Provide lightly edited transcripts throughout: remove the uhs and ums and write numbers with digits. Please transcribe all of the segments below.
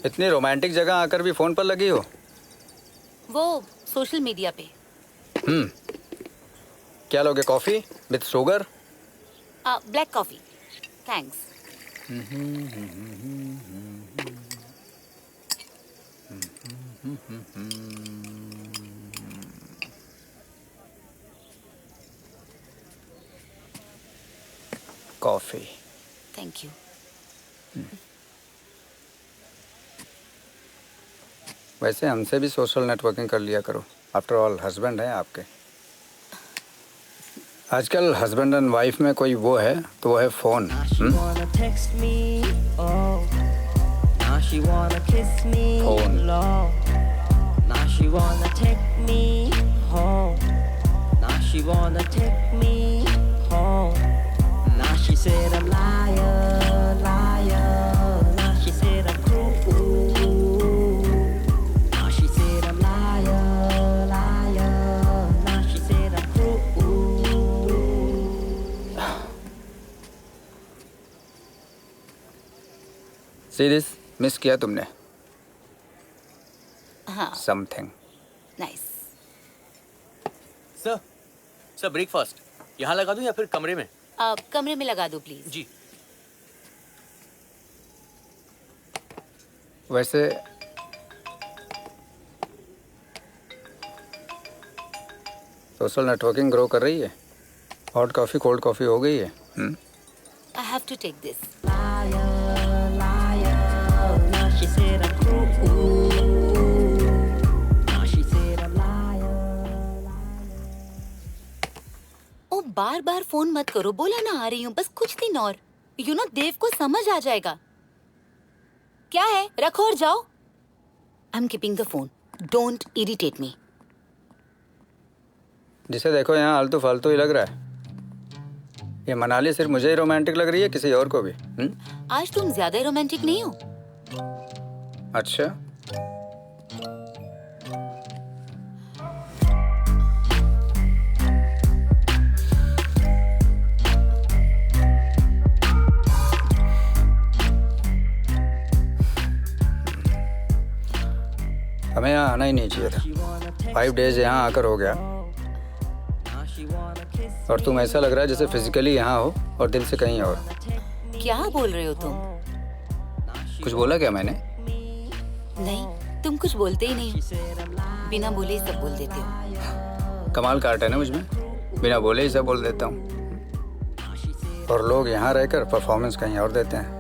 इतनी रोमांटिक जगह आकर भी फोन पर लगी हो? वो सोशल मीडिया पे। क्या लोगे, coffee with sugar? Black coffee, thanks. Coffee. Thank you. वैसे हमसे भी सोशल नेटवर्किंग कर लिया करो, आफ्टर ऑल हस्बैंड हैं आपके। आजकल हस्बैंड एंड वाइफ में कोई वो है तो वो है phone. She said I'm liar, liar. Now she said I'm cruel. Now she said I'm liar, liar. Now she said I'm cruel. See this? Miss किया तुमने? हाँ। Something. नाइस। सर ब्रेकफास्ट यहाँ लगा दूं या फिर कमरे में? कमरे में लगा दो प्लीज। जी। वैसे सोशल नेटवर्किंग ग्रो कर रही है? हॉट कॉफ़ी कोल्ड कॉफ़ी हो गई है? I have to take this. Liar, liar. Now she said I'm cruel. Now she said I'm liar, liar. ओ बार बार फोन मत करो, बोला ना आ रही हूँ, बस कुछ दिन और। यू नो देव को समझ आ जाएगा। क्या है, रखो और जाओ। I am keeping the phone, don't irritate me. जिसे देखो यहाँ आलतू फालतू ही लग रहा है। ये मनाली सिर्फ मुझे ही रोमांटिक लग रही है, किसी और को भी? आज तुम ज्यादा ही रोमांटिक नहीं हो। अच्छा, हमें यहाँ आना ही नहीं चाहिए था। 5 डेज यहाँ आकर हो गया और तुम ऐसा लग रहा है जैसे फिजिकली यहाँ हो और दिल से कहीं और। क्या बोल रहे हो तुम? कुछ बोला क्या मैंने? नहीं, तुम कुछ बोलते ही नहीं हो। बिना बोले ही सब बोल देते हो। कमाल का आर्ट है ना मुझ में, बिना बोले ही सब बोल देता हूँ। और लोग यहाँ रहकर परफॉर्मेंस कहीं और देते हैं।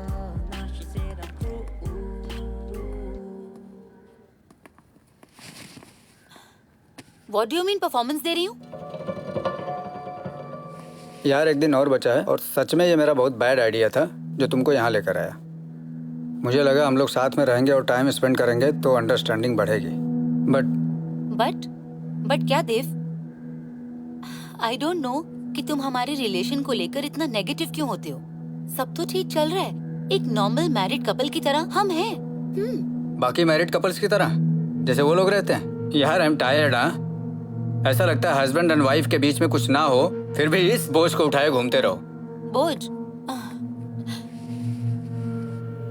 What do you mean performance दे रही हूँ? यार एक दिन और बचा है और सच में ये मेरा बहुत बैड आइडिया था जो तुमको यहाँ लेकर आया। मुझे लगा हम लोग साथ में रहेंगे और टाइम स्पेंड करेंगे तो अंडरस्टैंडिंग बढ़ेगी। बट क्या देव? आई डोंट नो कि तुम हमारे रिलेशन को लेकर इतना नेगेटिव क्यों होते हो। सब तो ठीक चल रहा है, एक नॉर्मल मैरिड कपल की तरह हम हैं। बाकी मैरिड कपल्स की तरह जैसे वो लोग रहते हैं। यार आई एम टायर्ड। ऐसा लगता है हस्बैंड एंड वाइफ के बीच में कुछ ना हो फिर भी इस बोझ को उठाए घूमते रहो। बोझ?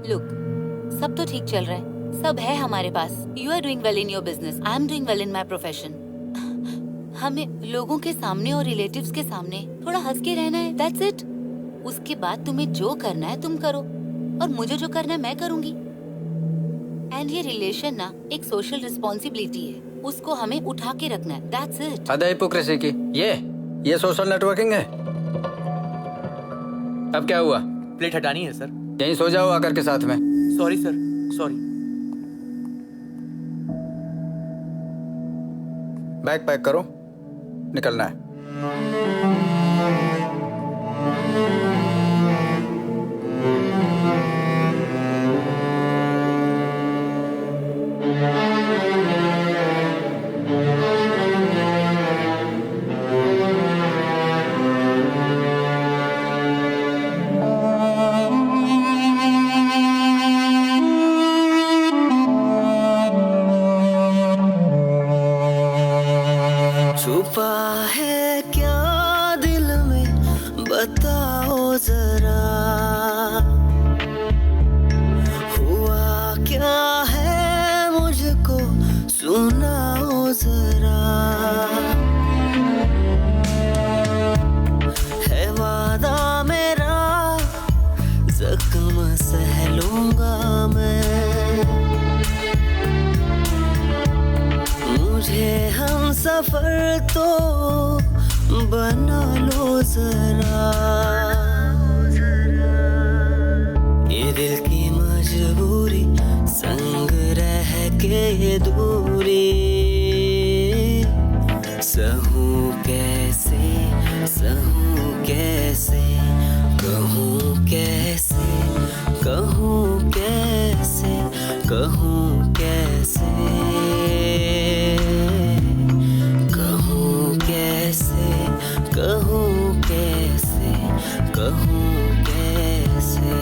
लुक, सब तो ठीक चल रहा है, सब है हमारे पास। You are doing well in your business, I am doing well in my profession. हमें लोगों के सामने और रिलेटिव्स के सामने थोड़ा हंस के रहना है, दैट्स इट। उसके बाद तुम्हें जो करना है तुम करो और मुझे जो करना है मैं करूंगी। एंड ये रिलेशन ना एक सोशल रिस्पॉन्सिबिलिटी है, उसको हमें उठा के रखना है, दैट्स इट। हद है हिपोक्रेसी की। ये सोशल नेटवर्किंग है? अब क्या हुआ? प्लेट हटानी है सर। यहीं सो जाओ आकर के साथ में। Sorry sir, sorry. Bag pack करो, निकलना है। छुपा है क्या जरा, है वादा मेरा, जख्म सह लूंगा मैं। मुझे हम सफर तो बना लो जरा, ये दिल की मजबूरी, संग रह के ये दूरी, सहूं कैसे, सहूं कैसे, कहूँ कैसे, कहूँ कैसे, कहूँ कैसे, कहूँ कैसे, कहूँ कैसे, कहूँ कैसे।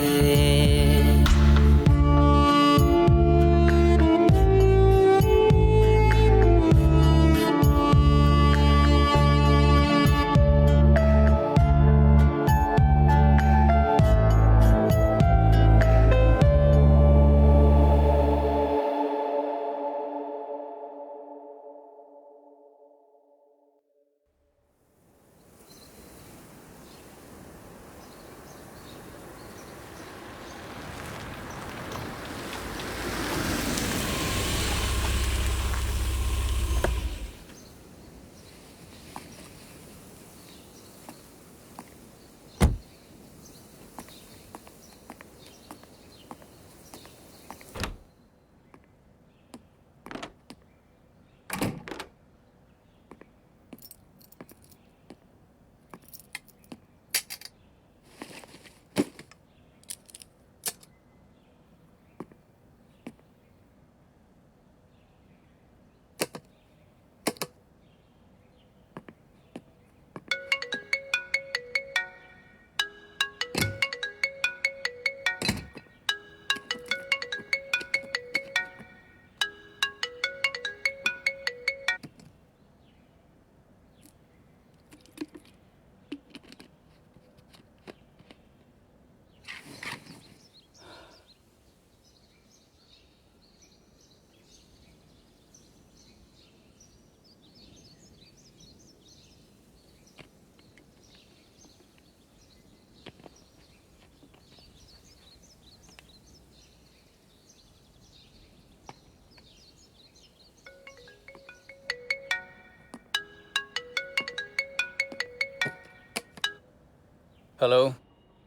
हेलो।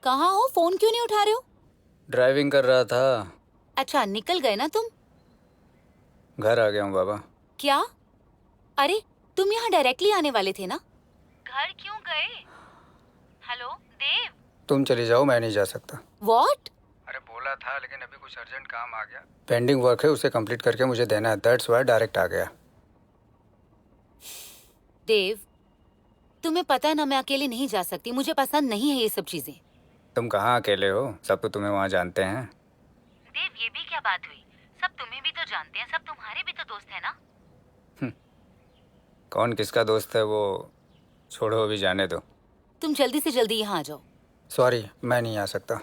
कहाँ हो? फोन क्यों नहीं उठा रहे हो? ड्राइविंग कर रहा था। अच्छा, निकल गए ना तुम? घर आ गया हूँ बाबा। क्या? अरे तुम यहाँ डायरेक्टली आने वाले थे ना? घर क्यों गए? हेलो देव। तुम चली जाओ, मैं नहीं जा सकता। व्हाट? अरे बोला था, लेकिन अभी कुछ अर्जेंट काम आ गया। पेंडिंग वर्क है, उसे कंप्लीट करके मुझे देना है। दैट्स व्हाई डायरेक्ट आ गया। देव, तुम्हें पता है ना मैं अकेले नहीं जा सकती। मुझे पसंद नहीं है ये सब चीजें। तुम कहाँ अकेले हो? सब तो तुम्हें वहाँ जानते हैं। देव, ये भी क्या बात हुई? सब तुम्हें भी तो जानते हैं, सब तुम्हारे भी तो दोस्त है ना। कौन किसका दोस्त है वो छोड़ो, अभी जाने दो। तुम जल्दी से जल्दी यहाँ आ जाओ। सॉरी, मैं नहीं आ सकता।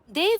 Dev,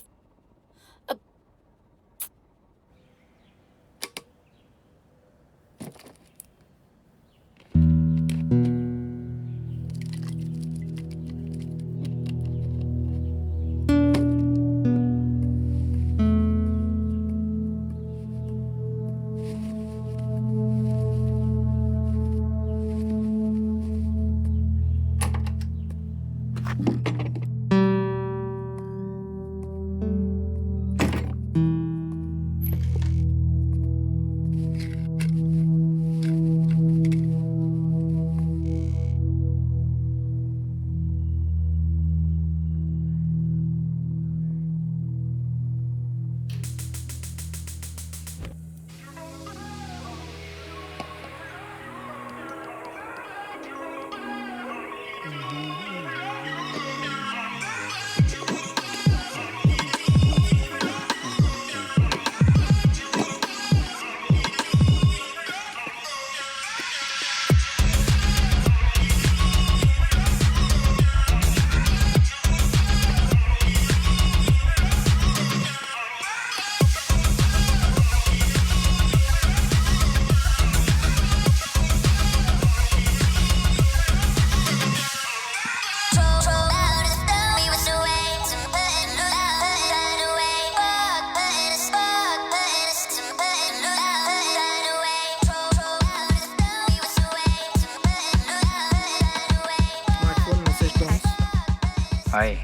hi.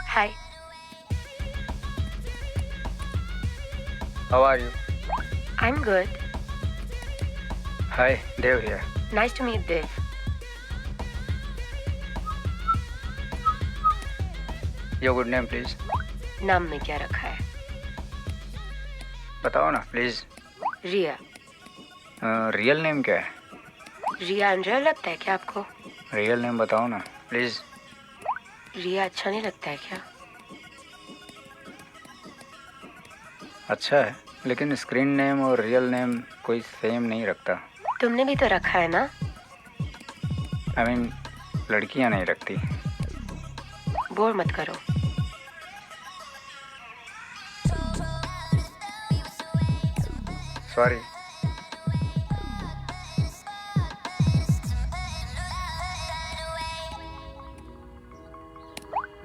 Hi, how are you? I'm good. Hi, Dev here. Nice to meet Dev. Your good name please. नाम में क्या रखा है? बताओ ना प्लीज। रिया। रियल नेम क्या है? रिया अनरियल लगता है क्या आपको? रियल नेम बताओ ना प्लीज। रिया अच्छा नहीं लगता है क्या? अच्छा है, लेकिन स्क्रीन नेम और रियल नेम कोई सेम नहीं रखता। तुमने भी तो रखा है ना? आई मीन लड़कियां नहीं रखती। बोर मत करो। सॉरी।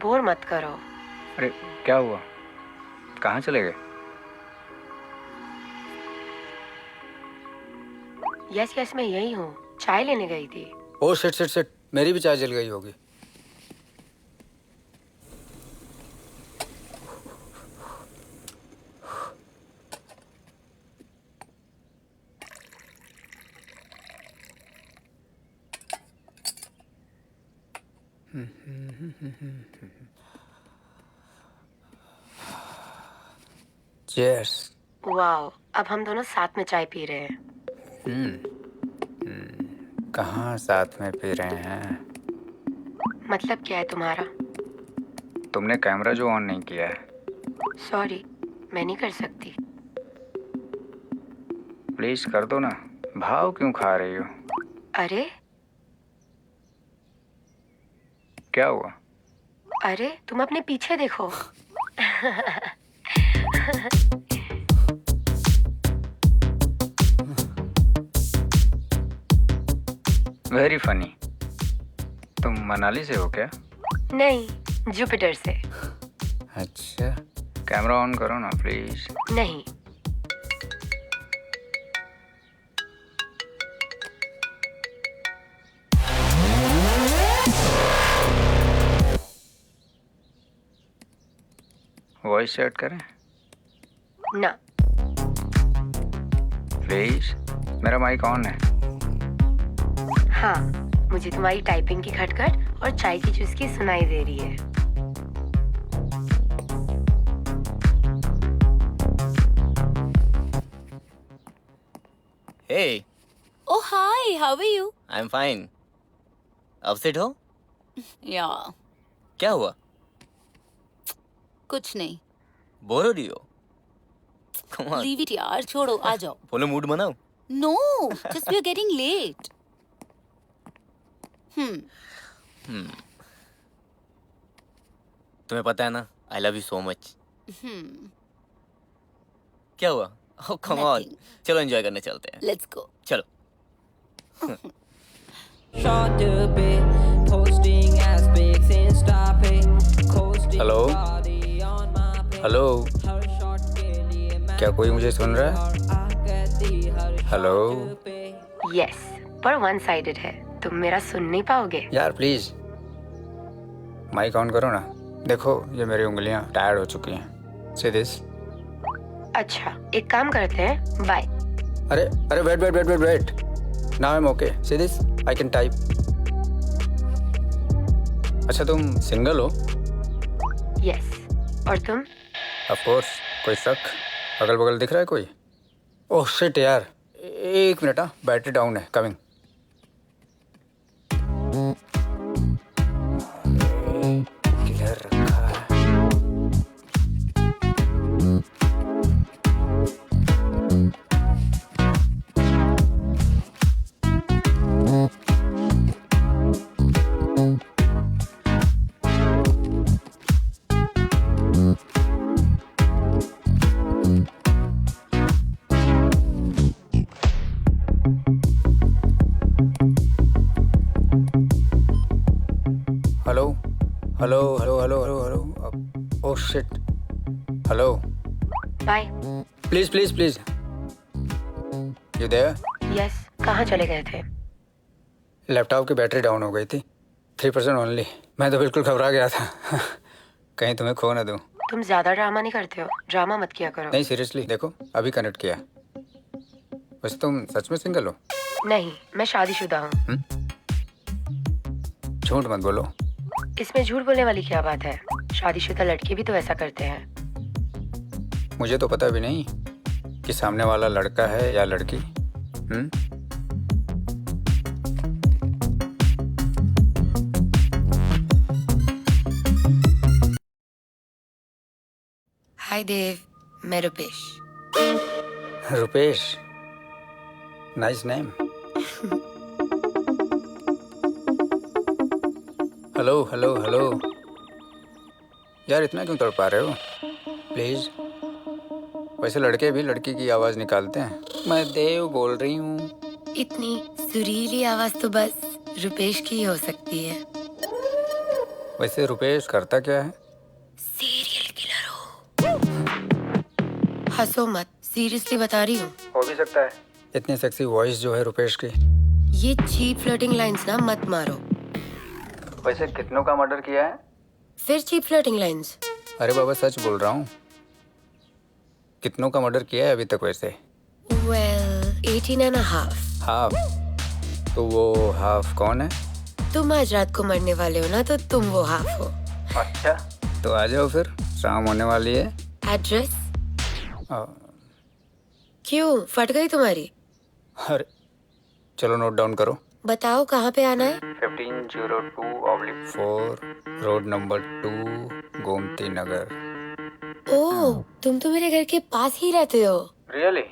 बोर मत करो। अरे क्या हुआ? कहाँ चले गए? यस यस मैं यही हूँ। चाय लेने गई थी। ओ शिट शिट शिट, मेरी भी चाय जल गई होगी। चीयर्स। वाओ, अब हम दोनों साथ में चाय पी रहे हैं। कहाँ साथ में पी रहे हैं? मतलब क्या है तुम्हारा? तुमने कैमरा जो ऑन नहीं किया है। सॉरी, मैं नहीं कर सकती। प्लीज कर दो ना। भाव क्यों खा रही हो? अरे क्या हुआ? अरे तुम अपने पीछे देखो। Very funny. तुम मनाली से हो क्या? नहीं, जुपिटर से। अच्छा, कैमरा ऑन करो ना प्लीज। नहीं। वॉइस सेट करें ना। प्लीज। मेरा माइक ऑन है। हाँ, मुझे तुम्हारी टाइपिंग की खटखट और चाय की चुस्की सुनाई दे रही है। Hey, Oh hi, how are you? I'm fine. Upset हो? Yeah, क्या हुआ? कुछ नहीं। बोर हो रही हो? Come on. Leave it यार, छोड़ो, आ जाओ। बोलो मूड बनाओ। No, just we're getting late. तुम्हें पता है ना, I love you so much. क्या हुआ? Oh come on. Nothing. चलो एंजॉय करने चलते हैं। Let's go. चलो। Short to be posting as pics Insta पे coasting Hello? body on my page hello, her shot के लिए मैं क्या कोई मुझे सुन रहा है? आगती हर हेलो shot पे यस, पर वन साइडेड है। तुम मेरा सुन नहीं पाओगे। यार प्लीज माइक ऑन करो ना। देखो ये मेरी उंगलियां टायर्ड हो चुकी हैं। See this. अच्छा, एक काम करते हैं, बाय। अरे अरे wait wait wait wait wait. Now I am okay. See this, I can type. अच्छा तुम सिंगल हो? यस, और तुम? Of course. कोई शक? अगल बगल दिख रहा है कोई? ओह शिट यार, एक मिनट। हाँ, बैटरी डाउन है। कमिंग। किधर रखा है? Hello hello hello hello hello hello. Oh shit. Hello bye. Please please please. You there? Yes, कहाँ चले गए थे? लैपटॉप की बैटरी डाउन हो गई थी। 3% ओनली। मैं तो बिल्कुल घबरा गया था कहीं तुम्हें खो ना दूं। तुम ज्यादा ड्रामा नहीं करते हो? ड्रामा मत किया करो। नहीं सीरियसली, देखो अभी कनेक्ट किया। वैसे तुम सच में सिंगल हो? नहीं, मैं शादीशुदा हूँ। झूठ मत बोलो। इसमें झूठ बोलने वाली क्या बात है? शादीशुदा लड़के भी तो ऐसा करते हैं। मुझे तो पता भी नहीं कि सामने वाला लड़का है या लड़की। हाय देव, मैं Rupesh. Rupesh, nice name. Hello hello hello. यार इतना क्यों तड़पा रहे हो? प्लीज। वैसे लड़के भी लड़की की आवाज निकालते हैं। मैं देव बोल रही हूँ। इतनी सुरीली आवाज तो बस रुपेश की ही हो सकती है। वैसे रुपेश करता क्या है? सीरियल किलर हो। हंसो मत, सीरियसली बता रही हूँ। हो भी सकता है। इतनी सेक्सी वॉइस जो है रुपेश की। ये चीप फ्लर्टिंग लाइंस ना मत मारो। वैसे कितनों का मर्डर किया है? फिर चीप फ्लर्टिंग लाइंस? अरे बाबा सच बोल रहा हूँ। कितनों का मर्डर किया है अभी तक वैसे? वेल 18.5। हाफ? तो वो हाफ कौन है? तुम आज रात को मरने वाले हो ना, तो तुम वो हाफ हो। अच्छा तो आ जाओ फिर, शाम होने वाली है। एड्रेस? आ, क्यों, फट गई तुम्हारी? अरे चलो नोट डाउन करो। बताओ कहाँ पे आना है? 1502/4 रोड नंबर 2 गोमती नगर। ओह, तुम तो मेरे घर के पास ही रहते हो। रियली?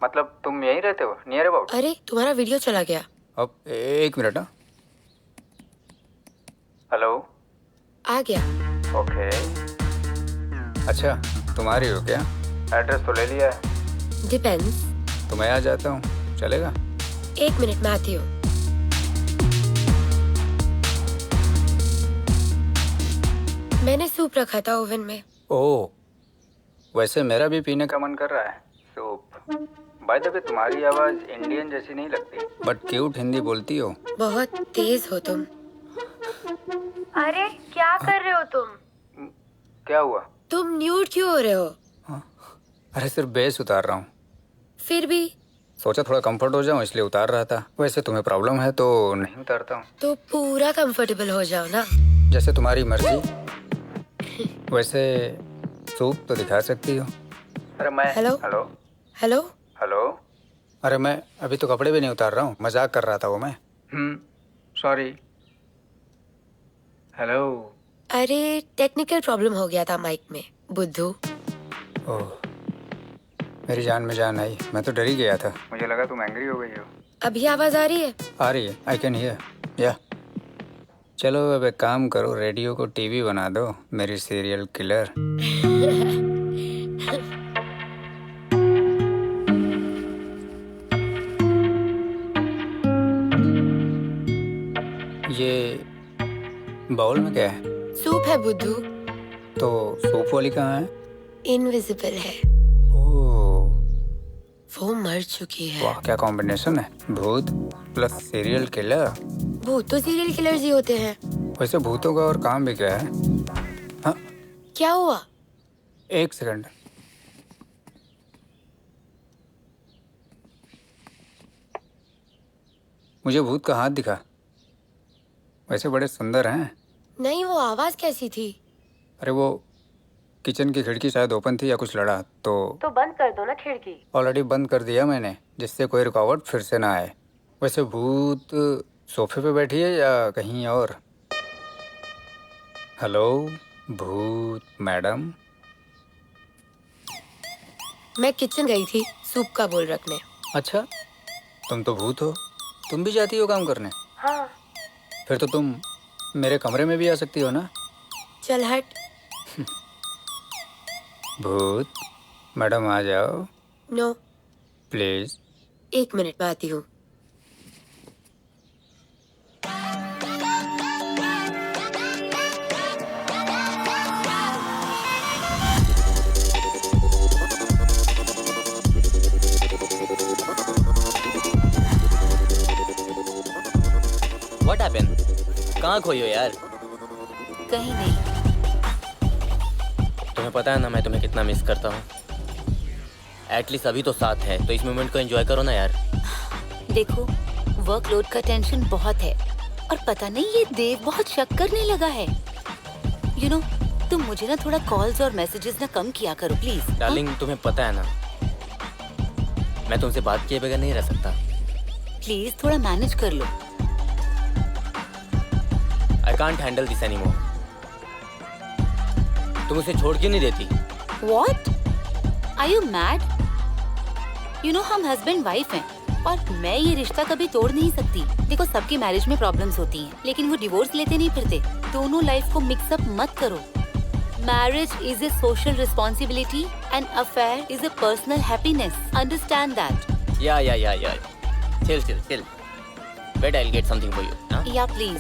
मतलब तुम यहीं रहते हो, नियर अबाउट? अरे तुम्हारा वीडियो चला गया। अब एक मिनट। हाँ हेलो। आ गया। ओके। अच्छा तुम्हारी हो क्या? एड्रेस तो ले लिया है। डिपेंड्स। तो मैं आ जाता हूँ, चलेगा? 1 मिनट में आती हूँ। मैंने सूप रखा था ओवन में। ओह, वैसे मेरा भी पीने का मन कर रहा है सूप। बाय द वे तुम्हारी आवाज इंडियन जैसी नहीं लगती, बट क्यूट हिंदी बोलती हो। बहुत तेज हो तुम। अरे क्या कर रहे हो तुम? क्या हुआ? तुम न्यूड क्यों हो रहे हो? अरे सिर्फ बेस उतार रहा हूँ। फिर भी सोचा थोड़ा कंफर्ट हो जाऊँ इसलिए उतार रहा था। वैसे तुम्हें प्रॉब्लम है तो नहीं उतारता हूँ। तो पूरा कंफर्टेबल हो जाओ ना। जैसे तुम्हारी मर्जी। वैसे सूप तो दिखा सकती हो। अरे मैं हेलो? Hello hello? हेलो। अरे मैं अभी तो कपड़े भी नहीं उतार रहा हूँ, मजाक कर रहा था वो मैं। सॉरी। हेलो। अरे टेक्निकल प्रॉब्लम हो गया था माइक में, बुद्धू। ओह, मेरी जान में जान आई। मैं तो डर ही गया था, मुझे लगा तुम एंग्री हो गई हो। अभी आवाज आ रही है? आ रही है, आई कैन हियर। या चलो अब एक काम करो, रेडियो को टीवी बना दो, मेरी सीरियल किलर। ये बाउल में क्या है? सूप है बुद्धू। तो सूप वाली कहाँ है? इनविजिबल है, ओह वो मर चुकी है। वाह, क्या कॉम्बिनेशन है, भूत प्लस सीरियल किलर। भूत तो सीरियल किलर्स ही होते हैं। वैसे भूतों का और काम भी क्या है? हाँ क्या हुआ? एक सेकंड। मुझे भूत का हाथ दिखा। वैसे बड़े सुंदर हैं। नहीं, वो आवाज कैसी थी? अरे वो किचन की खिड़की शायद ओपन थी या कुछ लड़ा तो बंद कर दो ना खिड़की। ऑलरेडी बंद कर दिया मैंने, जिससे कोई रुकावट फिर से ना आए। वैसे भूत सोफे पे बैठी है या कहीं और? हेलो भूत मैडम। मैं किचन गई थी सूप का बोल रखने। अच्छा तुम तो भूत हो, तुम भी जाती हो काम करने? हाँ। फिर तो तुम मेरे कमरे में भी आ सकती हो ना? चल हट। भूत मैडम आ जाओ नो। प्लीज। 1 मिनट में आती हूँ। What happened? कहाँ खोई हो यार? कहीं नहीं। तुम्हें पता है ना मैं तुम्हें कितना मिस करता हूँ। एटलीस्ट अभी तो साथ है, तो इस मोमेंट को एंजॉय करो ना यार। देखो, वर्कलोड का टेंशन बहुत है और पता नहीं ये देव बहुत शक करने लगा है। यू नो, तुम मुझे ना थोड़ा कॉल्स और मैसेजेस ना कम किया करो प्लीज। डार्लिंग तुम्हें पता है ना मैं तुमसे बात किए बगैर नहीं रह सकता। प्लीज थोड़ा मैनेज कर लो। I can't handle this anymore. तुम उसे छोड़ क्यों नहीं देती? What? Are you mad? You know हम हस्बैंड वाइफ हैं और मैं ये रिश्ता कभी तोड़ नहीं सकती। देखो, सबकी मैरिज में प्रॉब्लम्स होती हैं, लेकिन वो डिवोर्स लेते नहीं फिरते। दोनों लाइफ को मिक्स अप मत करो। Marriage is a social responsibility and affair is a personal happiness. Understand that? या chill. Wait, I'll get something for you. Huh? या प्लीज।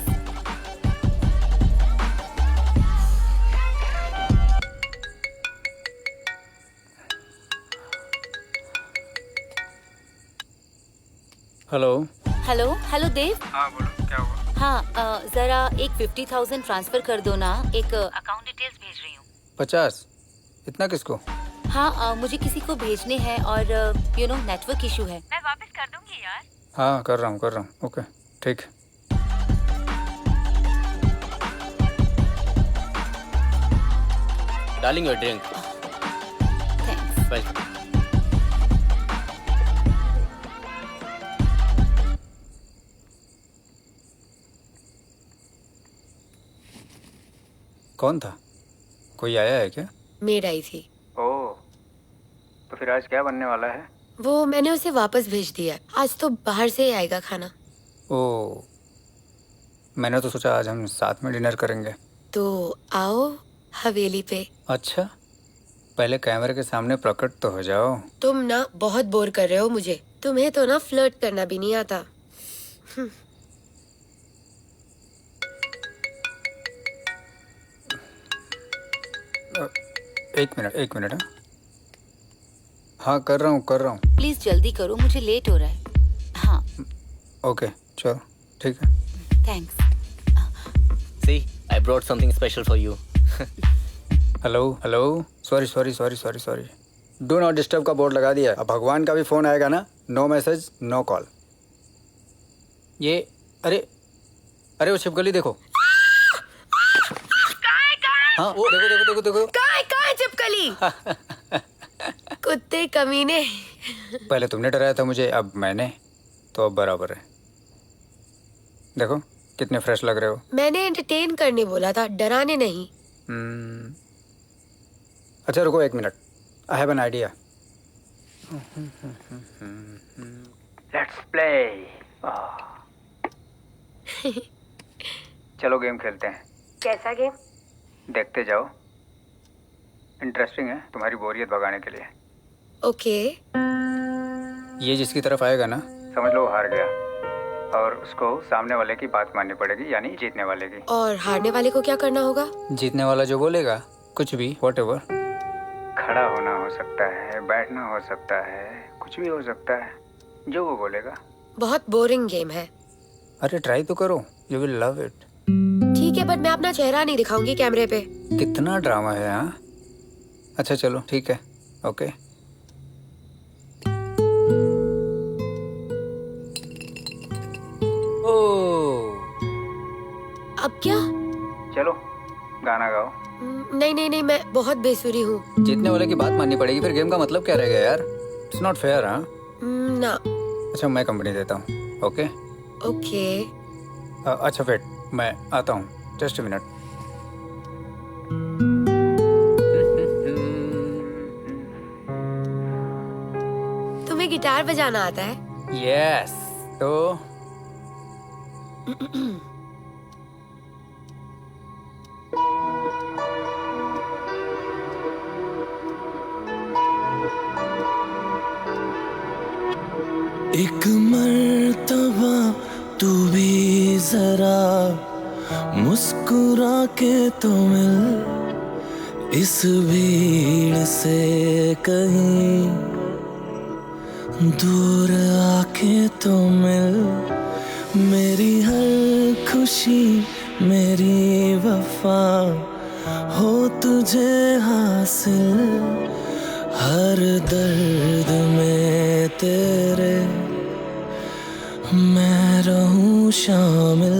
हेलो देव। हाँ बोलो, क्या हुआ? हाँ, जरा एक 50,000 ट्रांसफर कर दो ना। एक अकाउंट डिटेल्स भेज रही हूँ। 50? इतना किसको? हाँ, मुझे किसी को भेजने हैं और यू नो नेटवर्क इशू है। मैं वापस कर दूंगी यार। हाँ कर रहा हूँ। ओके ठीक। Darling, your drink. Thanks. Welcome. कौन था? कोई आया है क्या? मेड आई थी। ओह, तो फिर आज क्या बनने वाला है? वो मैंने उसे वापस भेज दिया। आज तो बाहर से ही आएगा खाना। ओह, मैंने तो सोचा आज हम साथ में डिनर करेंगे। तो आओ हवेली पे। अच्छा, पहले कैमरे के सामने प्रकट तो हो जाओ। तुम ना बहुत बोर कर रहे हो मुझे। तुम्हें तो ना फ्लर्ट करना भी नहीं आता। एक मिनट। हाँ कर रहा हूँ। प्लीज जल्दी करो, मुझे लेट हो रहा है। हाँ। ओके चलो ठीक है। Thanks. See, I brought something special for you. Hello. Sorry. Do not disturb का बोर्ड लगा दिया। अब भगवान का भी फोन आएगा ना, नो मैसेज नो कॉल। ये अरे वो छिपकली देखो। हाँ वो देखो। कहाँ है चिपकली? कुत्ते कमीने। पहले तुमने डराया था मुझे, अब मैंने, तो अब बराबर है। देखो कितने फ्रेश लग रहे हो। मैंने एंटरटेन करने बोला था, डराने नहीं। अच्छा रुको 1 minute, I have an idea. Let's play. चलो गेम खेलते हैं। कैसा गेम? देखते जाओ, इंटरेस्टिंग है, तुम्हारी बोरियत भगाने के लिए। ओके। ये जिसकी तरफ आएगा ना, समझ लो वो हार गया, और उसको सामने वाले की बात माननी पड़ेगी, यानी जीतने वाले की। और हारने वाले को क्या करना होगा? जीतने वाला जो बोलेगा, कुछ भी, व्हाटएवर। खड़ा होना हो सकता है, बैठना हो सकता है, कुछ भी हो सकता है, जो वो बोलेगा। बहुत बोरिंग गेम है। अरे ट्राई तो करो, यू विल लव इट। ठीक है, बट मैं अपना चेहरा नहीं दिखाऊंगी कैमरे पे। कितना ड्रामा है। हाँ अच्छा चलो ठीक है, ओके। अब क्या? चलो गाना गाओ। नहीं, मैं बहुत बेसुरी हूँ। जीतने वाले की बात माननी पड़ेगी, फिर गेम का मतलब क्या रहेगा यार? It's not fair. हाँ ना। अच्छा मैं कंपनी देता हूँ, ओके। ओके। अच्छा वेट, मैं आता हूँ, जस्ट अ मिनट। तुम्हें गिटार बजाना आता है? यस, तो एक मर्तबा तू भी जरा मुस्कुरा के तो मिल, इस भीड़ से कहीं दूर आके तो मिल। मेरी हर खुशी मेरी वफा हो तुझे हासिल, हर दर्द में तेरे मैं रहूं शामिल।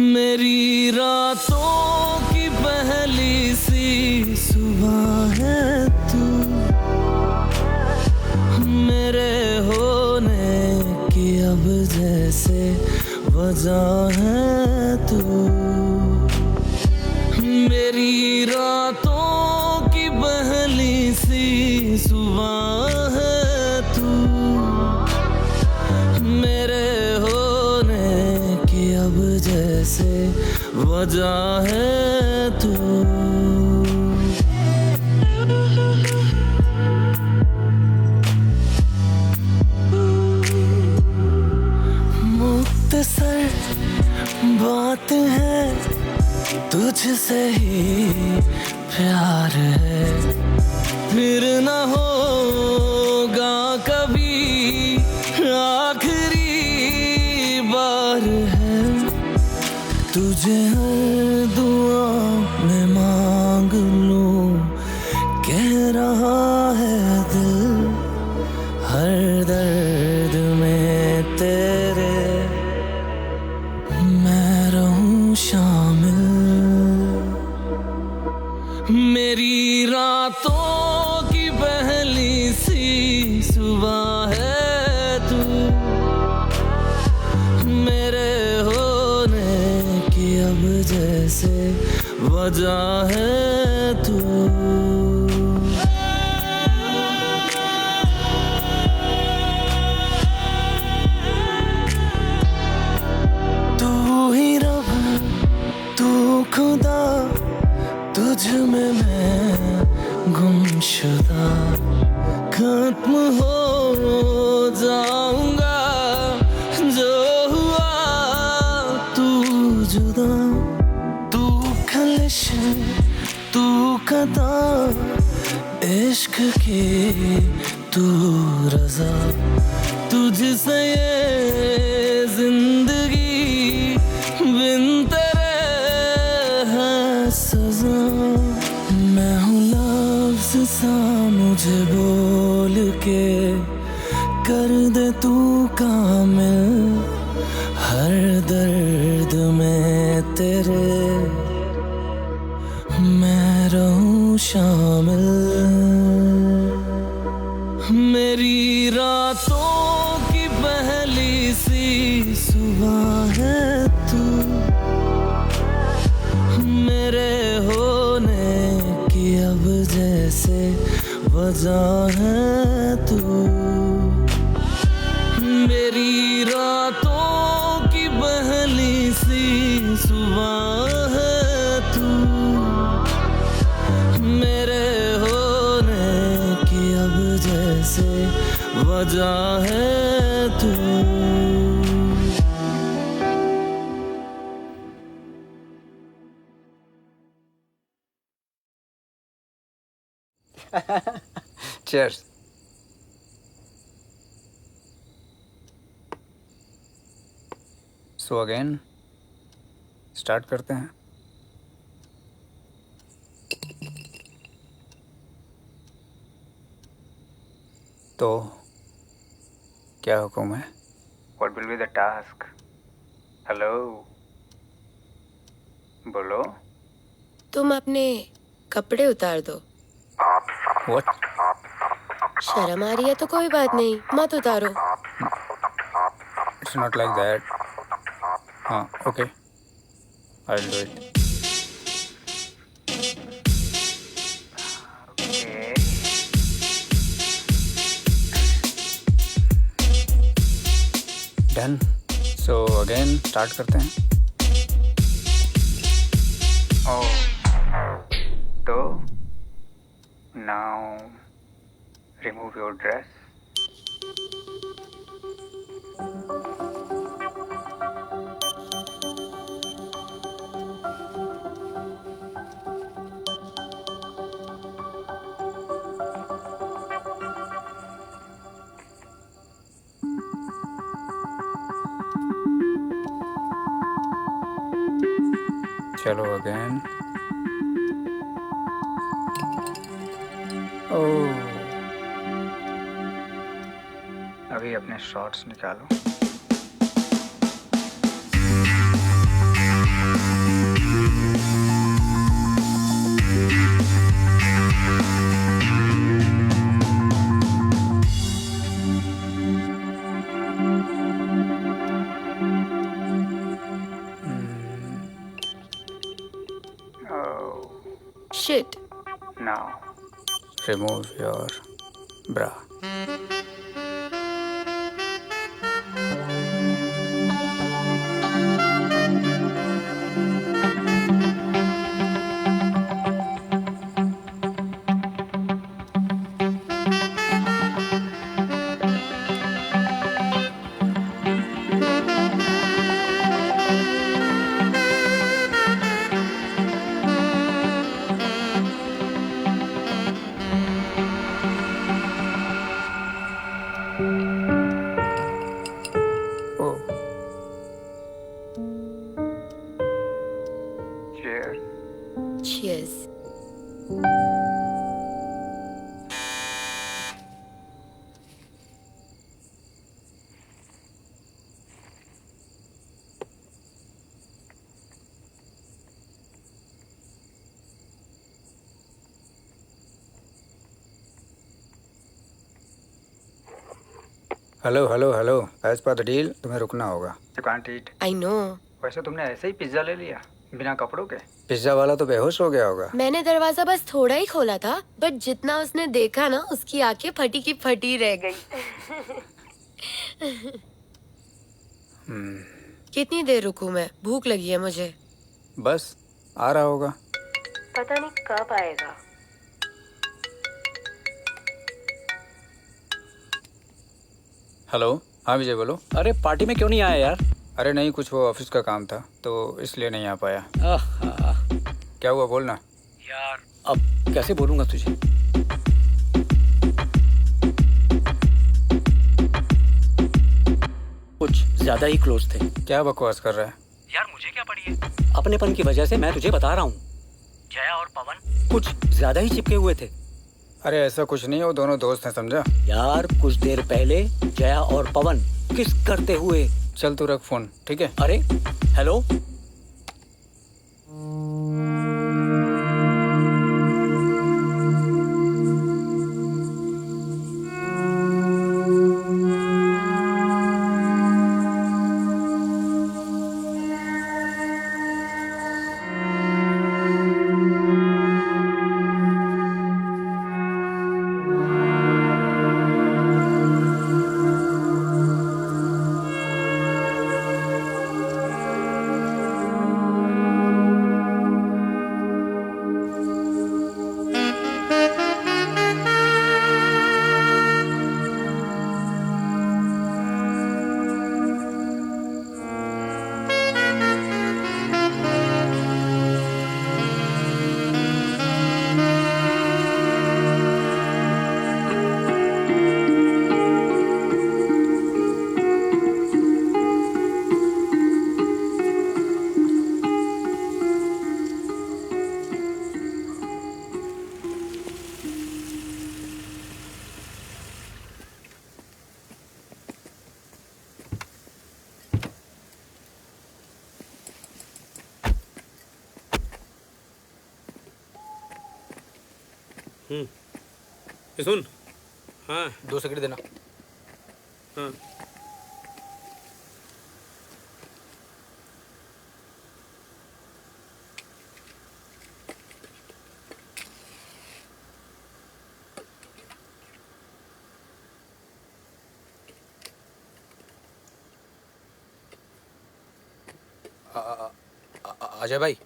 मेरी रातों की पहली सी सुबह है तू, मेरे होने की अब जैसे वजह है तू। मेरी रातों की पहली सी सुबह है तू, मेरे होने की अब जैसे वजह है तू। मुख्तसर बात है तुझसे ही प्यार है, फिर न होगा कभी आखिरी बार है। तुझे हर दुआ में मांग लूं, कह रहा है दिल, हर दर्द में तेरे मैं रहूं शामिल। मेरी रातों की पहली सी सुबह है तू, मेरे होने की अब जैसे वजह है तू। तू ही रब, तू खुदा, तुझ में मैं गुमशुदा, खत्म हो जाऊंगा जो हुआ तू जुदा। तू खलिश, तू खता, इश्क की तू रजा, तुझसे ये जिंदगी बिन तेरे है सजा। मैं हूँ लफ्ज़ सा, मुझे बोल के कर दे तू कामिल, हर दर्द में तेरे मैं रहूं शामिल। मेरी रातों की पहली सी सुबह है तू, मेरे होने की अब जैसे वजह है तू। मेरी रातों की पहली सी सुबह है तू, मेरे होने की अब जैसे वजह है तू। चीयर्स। सो अगेन स्टार्ट करते हैं। तो क्या हुक्म है? What will be the task? Hello, बोलो। तुम अपने कपड़े उतार दो। व्हाट? शर्म आ रही है तो कोई बात नहीं, मत उतारो। It's not like that. हाँ, okay, I will do it. Done. So again start करते हैं। तो नाउ रिमूव योर ड्रेस। चलो अगेन। ओह, अभी अपने शॉट्स निकालो। Shit. Now remove your bra. Oh, cheers. Cheers. Hello hello hello, as per the deal तुम्हें रुकना होगा। You can't eat. I know. वैसे तुमने ऐसे ही पिज्जा ले लिया बिना कपड़ों के? पिज्जा वाला तो बेहोश हो गया होगा। मैंने दरवाजा बस थोड़ा ही खोला था, बट जितना उसने देखा ना, उसकी आंखें फटी की फटी रह गई। कितनी देर रुकूं मैं? भूख लगी है मुझे। बस आ रहा होगा। पता नहीं कब आएगा। हेलो, हाँ विजय बोलो। अरे पार्टी में क्यों नहीं आया यार? अरे नहीं, कुछ वो ऑफिस का काम था तो इसलिए नहीं आ पाया। आहा, क्या हुआ, बोलना। यार अब कैसे बोलूंगा तुझे? कुछ ज्यादा ही क्लोज थे। क्या बकवास कर रहा है? यार मुझे क्या पड़ी है? अपनेपन की वजह से मैं तुझे बता रहा हूँ। जया और पवन कुछ ज्यादा ही चिपके हुए थे। अरे ऐसा कुछ नहीं है, वो दोनों दोस्त हैं, समझा। यार कुछ देर पहले जया और पवन किस करते हुए। चल तू रख फोन, ठीक है? अरे हेलो, सुन। हाँ 2 सिगरेट देना। हाँ अजय भाई,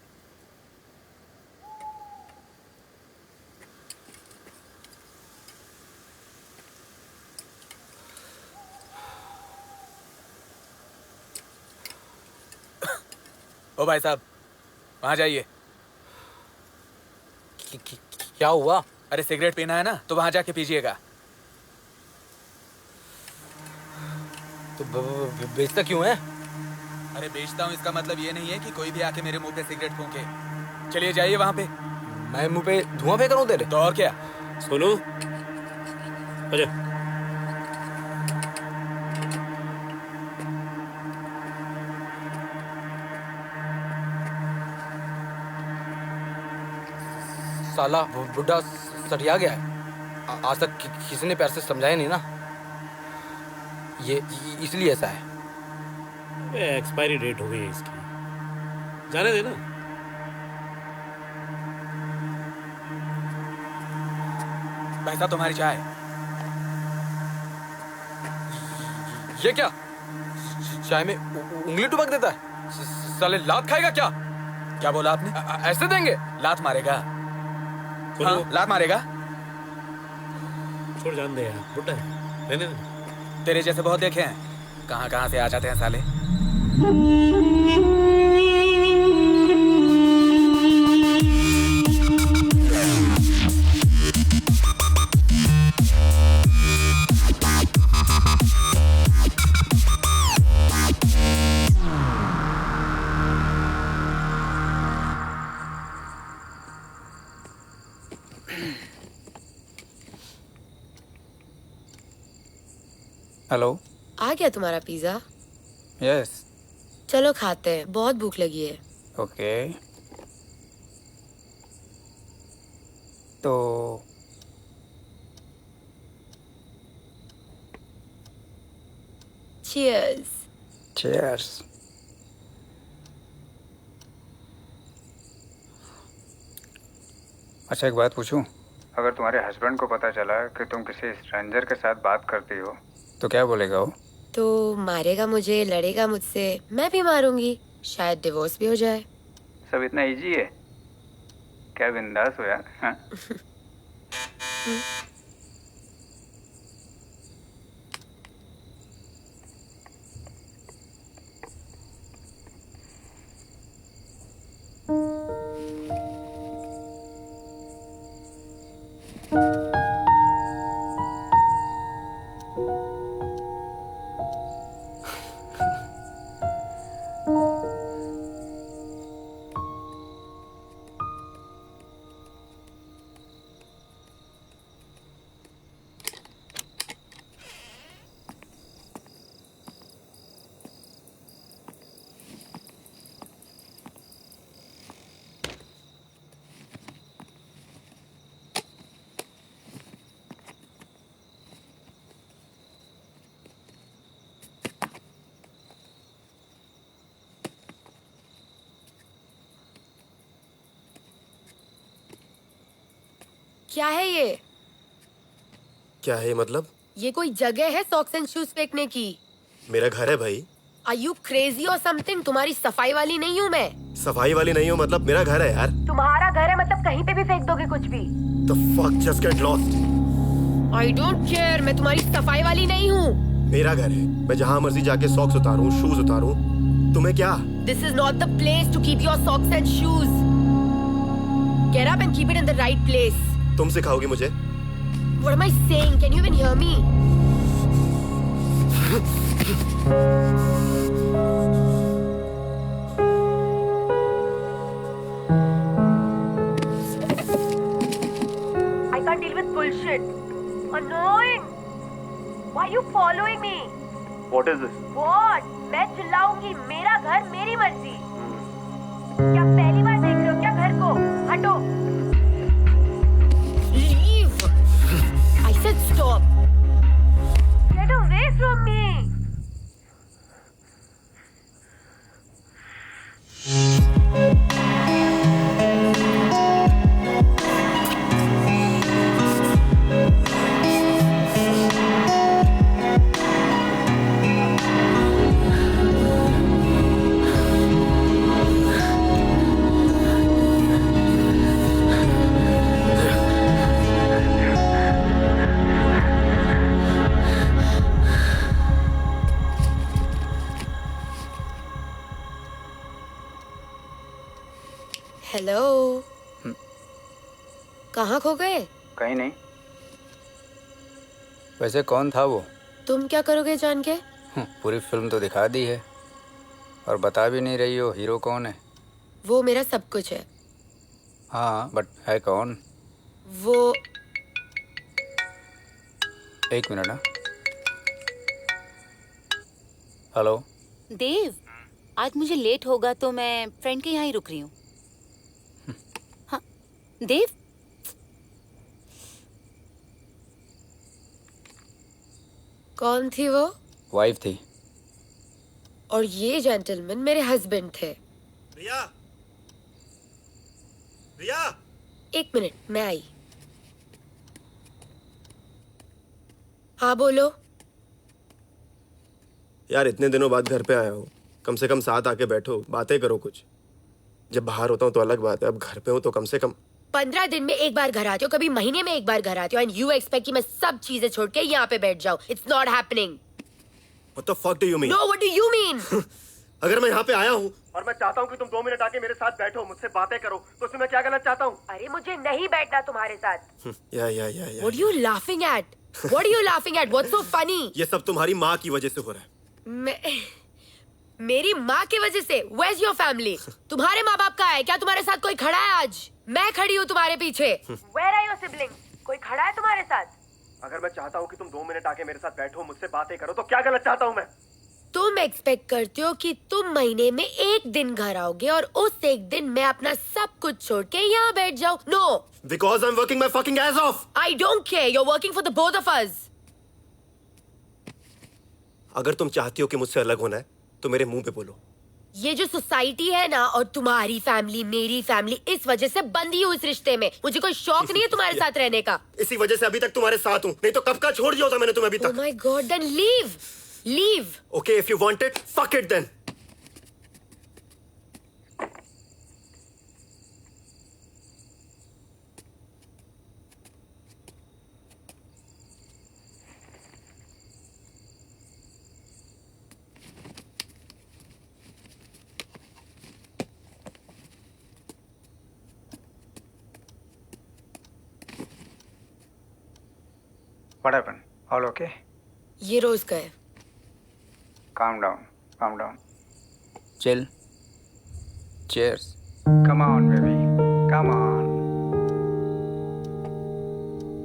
ओ भाई साहब वहाँ जाइए। क्या हुआ? अरे सिगरेट पीना है ना तो वहाँ जाके पीजिएगा। तो बेचता क्यों है? अरे बेचता हूँ इसका मतलब ये नहीं है कि कोई भी आके मेरे मुंह पे सिगरेट फूंके। चलिए जाइए वहाँ पे। मैं मुंह पे धुआं फेंक रहा हूँ तेरे? तो और क्या। सोनू अच्छा साला वो बुढ़ा सटिया गया है। आज तक किसी ने प्यार से समझाया नहीं ना, ये इसलिए ऐसा है। एक्सपायरी डेट हो गई है इसकी, जाने देना। पैसा तुम्हारी चाय। ये क्या, चाय में उंगली टुबक देता है? साले लात खाएगा क्या? क्या बोला आपने? ऐसे देंगे? लात मारेगा? सुनो हाँ, लात मारेगा? छोड़, जान दे यार, बुड्ढा है, रहने दे। तेरे जैसे बहुत देखे हैं, कहाँ कहाँ से आ जाते हैं साले। हेलो। आ गया तुम्हारा पिज्जा? यस। चलो खाते हैं, बहुत भूख लगी है। ओके। तो Cheers. चीयर्स। अच्छा एक बात पूछूं? अगर तुम्हारे हस्बैंड को पता चला कि तुम किसी स्ट्रेंजर के साथ बात करती हो तो क्या बोलेगा वो? तो मारेगा मुझे, लड़ेगा मुझसे, मैं भी मारूंगी, शायद डिवोर्स भी हो जाए। सब इतना इजी है क्या? बिंदास हो यार। हाँ? क्या है ये? क्या है मतलब? ये कोई जगह है सॉक्स एंड शूज फेंकने की? मेरा घर है भाई। Are you crazy or something? तुम्हारी सफाई वाली नहीं हूँ मैं। सफाई वाली नहीं हो मतलब? मेरा घर है यार। तुम्हारा घर है मतलब कहीं पे भी फेंक दोगे कुछ भी? The fuck, just get lost। I don't care, मैं तुम्हारी सफाई वाली नहीं हूँ। मेरा घर है, मैं जहाँ मर्जी जाके सॉक्स उतारूं, शूज उतारूं। तुम्हें क्या? This is not the place to keep your socks and shoes. Get up and keep it in the right place. तुम सिखाओगी मुझे? What am I saying? Can you even hear me? I can't deal with bullshit. Annoying. Why are you following me? What is this? What? मैं चिल्लाऊंगी। मेरा घर, मेरी मर्जी। क्या पहली बार देख रहे हो क्या घर को? हटो। Leave. I said stop. Get away from me. Hello. कहाँ खो गए? कहीं नहीं। वैसे कौन था वो? तुम क्या करोगे जान के? पूरी फिल्म तो दिखा दी है। और बता भी नहीं रही हो हीरो कौन है? वो मेरा सब कुछ है। हाँ बट है कौन? वो एक मिनट ना। हेलो देव, आज मुझे लेट होगा तो मैं फ्रेंड के यहाँ ही रुक रही हूँ। हाँ देव, कौन थी वो? वाइफ थी। और ये जेंटलमैन मेरे हस्बैंड थे। रिया, रिया, एक मिनट, मैं आई। हाँ बोलो। यार इतने दिनों बाद घर पे आया हूँ, कम से कम साथ आके बैठो, बातें करो कुछ। जब बाहर होता हूँ तो अलग बात है, अब घर पे हूँ तो कम से कम। 15 दिन में एक बार घर आते हो, कभी महीने में एक बार घर आते हो, एंड यू एक्सपेक्ट कि मैं सब चीजें छोड़ के यहाँ पे बैठ जाऊँ। It's not happening. What the fuck do you mean? No, what do you mean? अगर मैं यहाँ पे आया हूँ और मैं चाहता हूँ कि तुम 2 मिनट आके मेरे साथ बैठो, मुझसे बातें करो, तो उसमें मैं क्या गलत चाहता हूँ? अरे मुझे नहीं बैठना तुम्हारे साथ। या What are you laughing at? What are you laughing at? What's so funny? ये सब तुम्हारी माँ की वजह से हो रहा है। मेरी माँ की वजह से? Where's your family? तुम्हारे माँ बाप का है क्या? तुम्हारे साथ कोई खड़ा है आज? मैं खड़ी हूँ तुम्हारे पीछे। Where are your siblings? कोई खड़ा है तुम्हारे साथ? अगर मैं चाहता हूँ कि तुम 2 मिनट आके मेरे साथ बैठो, मुझसे बातें करो, तो क्या गलत चाहता हूँ मैं? तुम एक्सपेक्ट करते हो कि तुम महीने में एक दिन घर आओगे और उस एक दिन मैं अपना सब कुछ छोड़ के यहाँ बैठ जाऊँ? No. Because I'm working my fucking ass off. I don't care. You're working for the both of us. अगर तुम चाहती हो कि मुझसे अलग होना है, तो मेरे मुंह पे बोलो। ये जो सोसाइटी है ना, और तुम्हारी फैमिली, मेरी फैमिली, इस वजह से बंधी हूँ इस रिश्ते में। मुझे कोई शौक नहीं है तुम्हारे साथ रहने का। इसी वजह से अभी तक तुम्हारे साथ हूँ, नहीं तो कब का छोड़ दिया होता मैंने तुम्हें अभी तक। Oh my God, then leave. Leave. Okay, if you want it, fuck it then. What happened? All okay? ये रोज का है। Calm down. Calm down. Chill. Cheers. Come on, baby. Come on.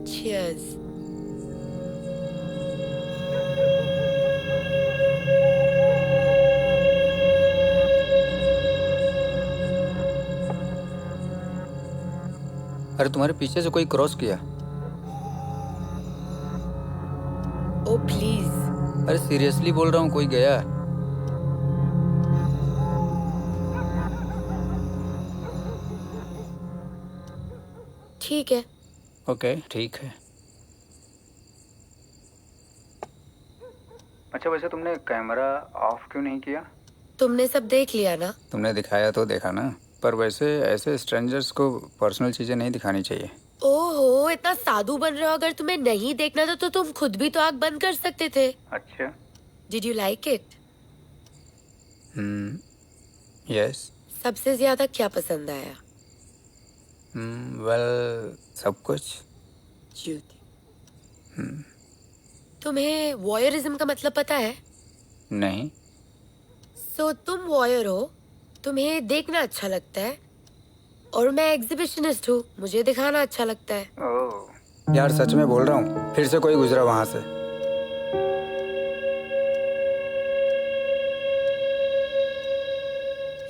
Cheers. अरे तुम्हारे पीछे से कोई क्रॉस किया? Oh please. अरे सीरियसली बोल रहा हूँ, कोई गया? ठीक है। ओके ठीक है। अच्छा वैसे तुमने कैमरा ऑफ क्यों नहीं किया? तुमने सब देख लिया ना? तुमने दिखाया तो देखा ना, पर वैसे ऐसे स्ट्रेंजर्स को पर्सनल चीजें नहीं दिखानी चाहिए। ओहो, इतना साधु बन रहे हो। अगर तुम्हें नहीं देखना था तो तुम खुद भी तो आंख बंद कर सकते थे। अच्छा। Did you like it? Yes. सबसे ज्यादा क्या पसंद आया? वेल सब कुछ। तुम्हें वॉयरिज्म का मतलब पता है? नहीं। सो तुम वॉयर हो, तुम्हें देखना अच्छा लगता है, और मैं एग्जिबिशनिस्ट हूँ, मुझे दिखाना अच्छा लगता है। ओह यार सच में बोल रहा हूँ, फिर से कोई गुजरा वहां से।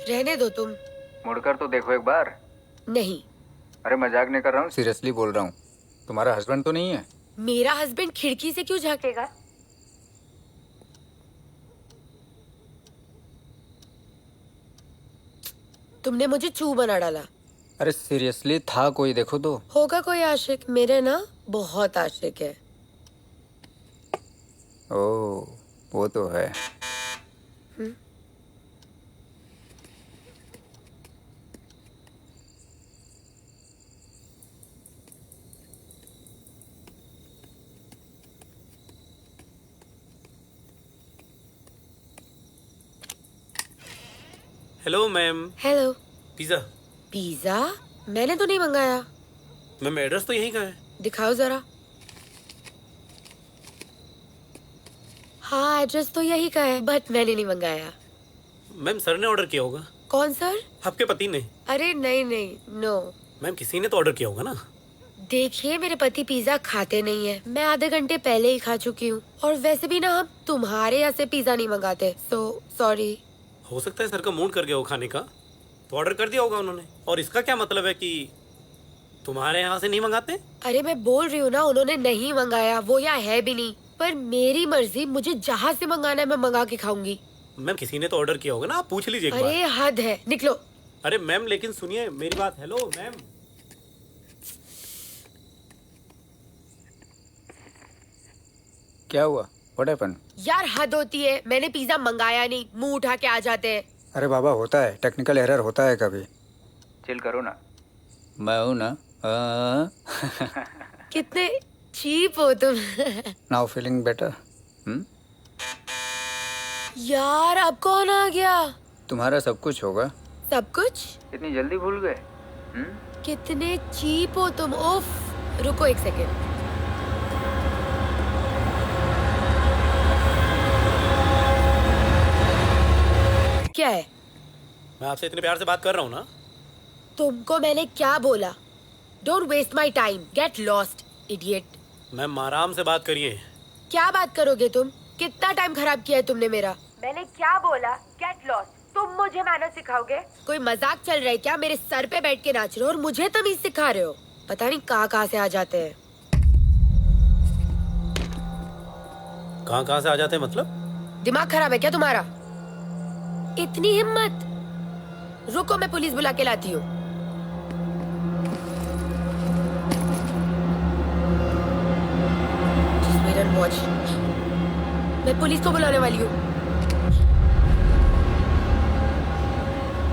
रहने दो तुम। मुड़कर तो देखो एक बार। नहीं। अरे मजाक नहीं कर रहा हूँ, सीरियसली बोल रहा हूँ। तुम्हारा हस्बैंड तो नहीं है? मेरा हस्बैंड खिड़की से क्यों झांकेगा? तुमने मुझे चू बना डाला। अरे सीरियसली था कोई, देखो तो। होगा कोई आशिक, मेरे ना बहुत आशिक है। ओह वो तो है। Hello ma'am. Hello. Pizza. Pizza? मैंने तो नहीं मंगाया। मैम एड्रेस तो यहीं का है। दिखाओ जरा। हाँ एड्रेस तो यही का है, बट मैंने नहीं मंगाया। मैम सर ने ऑर्डर किया होगा। कौन सर? आपके पति ने। अरे नहीं नहीं, नो। मैम किसी ने तो ऑर्डर किया होगा ना। देखिए मेरे पति पिज्जा खाते नहीं है, मैं आधे घंटे पहले ही खा चुकी हूँ। और वैसे भी ना हम तुम्हारे यहाँ से पिज्जा नहीं मंगाते, सो सॉरी। हो सकता है सर का मूड कर गया हो खाने का, तो ऑर्डर कर दिया होगा उन्होंने। और इसका क्या मतलब है कि तुम्हारे यहाँ से नहीं मंगाते? अरे मैं बोल रही हूँ ना, उन्होंने नहीं मंगाया, वो यहाँ है भी नहीं। पर मेरी मर्जी, मुझे जहाँ से मंगाना है मैं मंगा के खाऊंगी। मैम किसी ने तो ऑर्डर किया होगा ना, आप पूछ लीजिए एक बार। अरे हद है, निकलो। अरे मैम लेकिन सुनिए मेरी बात। Hello ma'am. क्या हुआ? What happened? यार हद होती है, मैंने पिज्जा मंगाया नहीं, मुंह उठा के आ जाते हैं। अरे बाबा, होता है, टेक्निकल एरर होता है कभी। चिल करो ना, मैं हूँ ना। कितने चीप हो तुम। Now feeling better? यार अब कौन आ गया? तुम्हारा सब कुछ होगा। सब कुछ? इतनी जल्दी भूल गए? कितने चीप हो तुम। उफ, रुको एक सेकेंड। क्या है? मैं आपसे इतने प्यार से बात कर रहा हूँ ना। तुमको मैंने क्या बोला? Don't waste my time, get lost idiot. Ma'am आराम से बात करिए। क्या बात करोगे तुम? कितना टाइम खराब किया है तुमने मेरा। मैंने क्या बोला? Get lost. तुम मुझे मैनर सिखाओगे? कोई मजाक चल रहा है क्या? मेरे सर पे बैठ के नाच रहे हो और मुझे तमीज सिखा रहे हो। पता नहीं कहाँ से आ जाते हैं। कहाँ से आ जाते हैं मतलब? दिमाग खराब है क्या तुम्हारा? इतनी हिम्मत? रुको मैं पुलिस बुला के लाती हूँ। वॉच, मैं पुलिस को बुलाने वाली हूँ।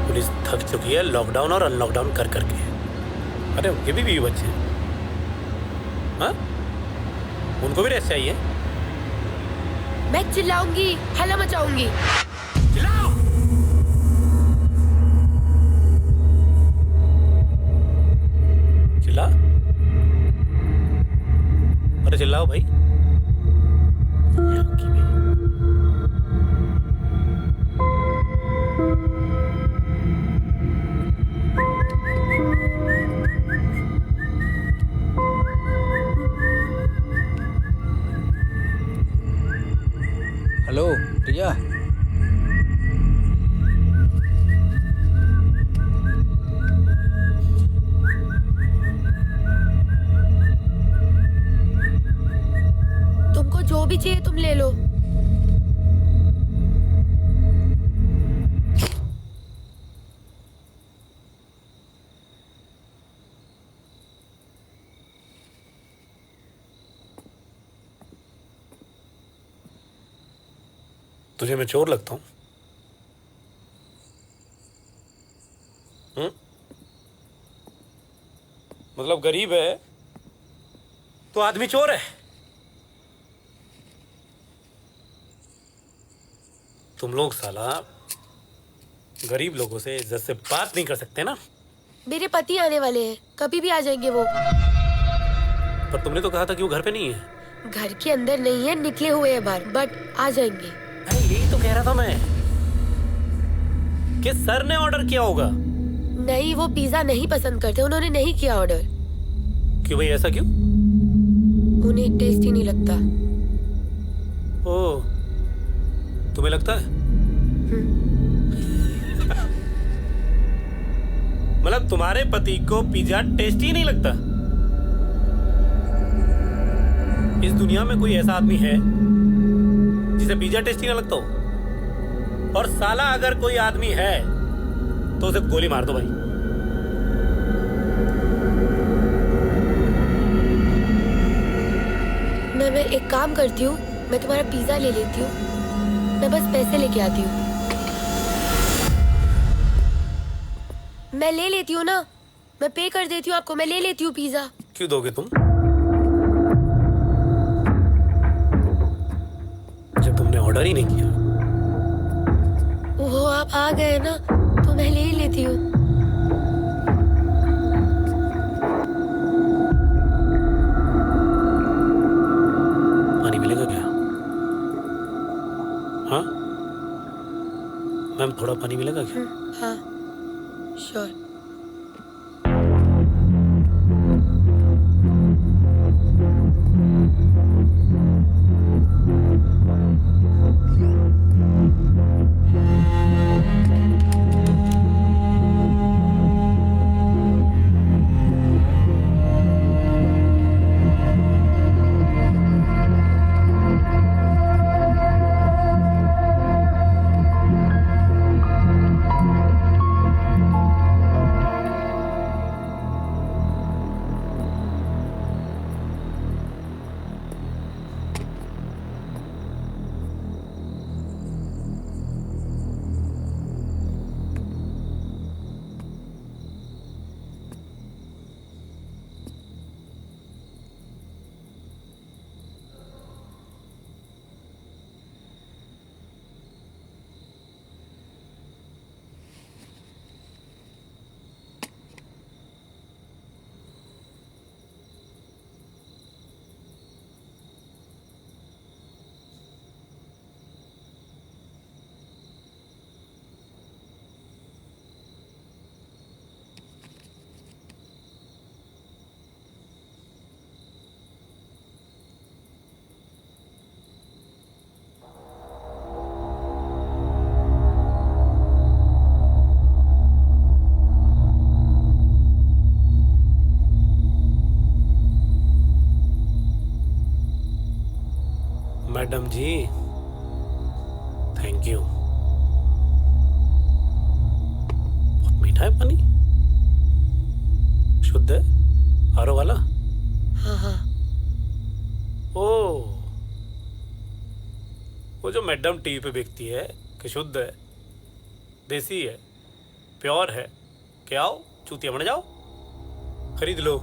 पुलिस थक चुकी है लॉकडाउन और अनलॉकडाउन कर करके। अरे उनके भी बीवी बच्चे हैं, हाँ? उनको भी रेस्ट चाहिए। मैं चिल्लाऊंगी, हल्ला मचाऊंगी। चिल्लाओ! चिल्ला! अरे चिल्लाओ भाई। हेलो रिया। तुमको जो भी चाहिए तुम ले लो। तुझे मैं चोर लगता हूँ? मतलब गरीब है तो आदमी चोर है? तुम लोग साला गरीब लोगों से इज्जत से बात नहीं कर सकते ना। मेरे पति आने वाले हैं, कभी भी आ जाएंगे वो। पर तुमने तो कहा था कि वो घर पे नहीं है। घर के अंदर नहीं है, निकले हुए हैं बाहर, बट आ जाएंगे। अरे यही तो कह रहा था मैं कि सर ने ऑर्डर किया होगा। नहीं, वो पिज्जा नहीं पसंद करते, उन्होंने नहीं किया ऑर्डर। क्यों भाई, ऐसा क्यों? उन्हें टेस्ट ही नहीं लगता। ओह, तुम्हें लगता है? मतलब तुम्हारे पति को पिज्जा टेस्टी नहीं लगता? इस दुनिया में कोई ऐसा आदमी है जिसे पिज्जा टेस्टी ना लगता हो? और साला अगर कोई आदमी है तो उसे गोली मार दो भाई। मैं एक काम करती हूँ, मैं तुम्हारा पिज्जा ले लेती हूँ, मैं बस पैसे लेके आती हूँ। मैं ले लेती हूँ ना, मैं पे कर देती हूँ आपको, मैं ले लेती हूँ पिज्जा। क्यों दोगे तुम, जब तुमने ऑर्डर ही नहीं किया? वो आप आ गए ना तो मैं ले लेती हूँ। पानी मिलेगा क्या? हाँ, मैम थोड़ा पानी मिलेगा क्या? हाँ sure. Madam ji thank you. बहुत मीठा है पानी, शुद्ध है, आरओ वाला। हाँ हाँ। ओ वो जो मैडम टीवी पे बिकती है कि शुद्ध है, देसी है, प्योर है, क्या आओ चूतिया बन जाओ, खरीद लो,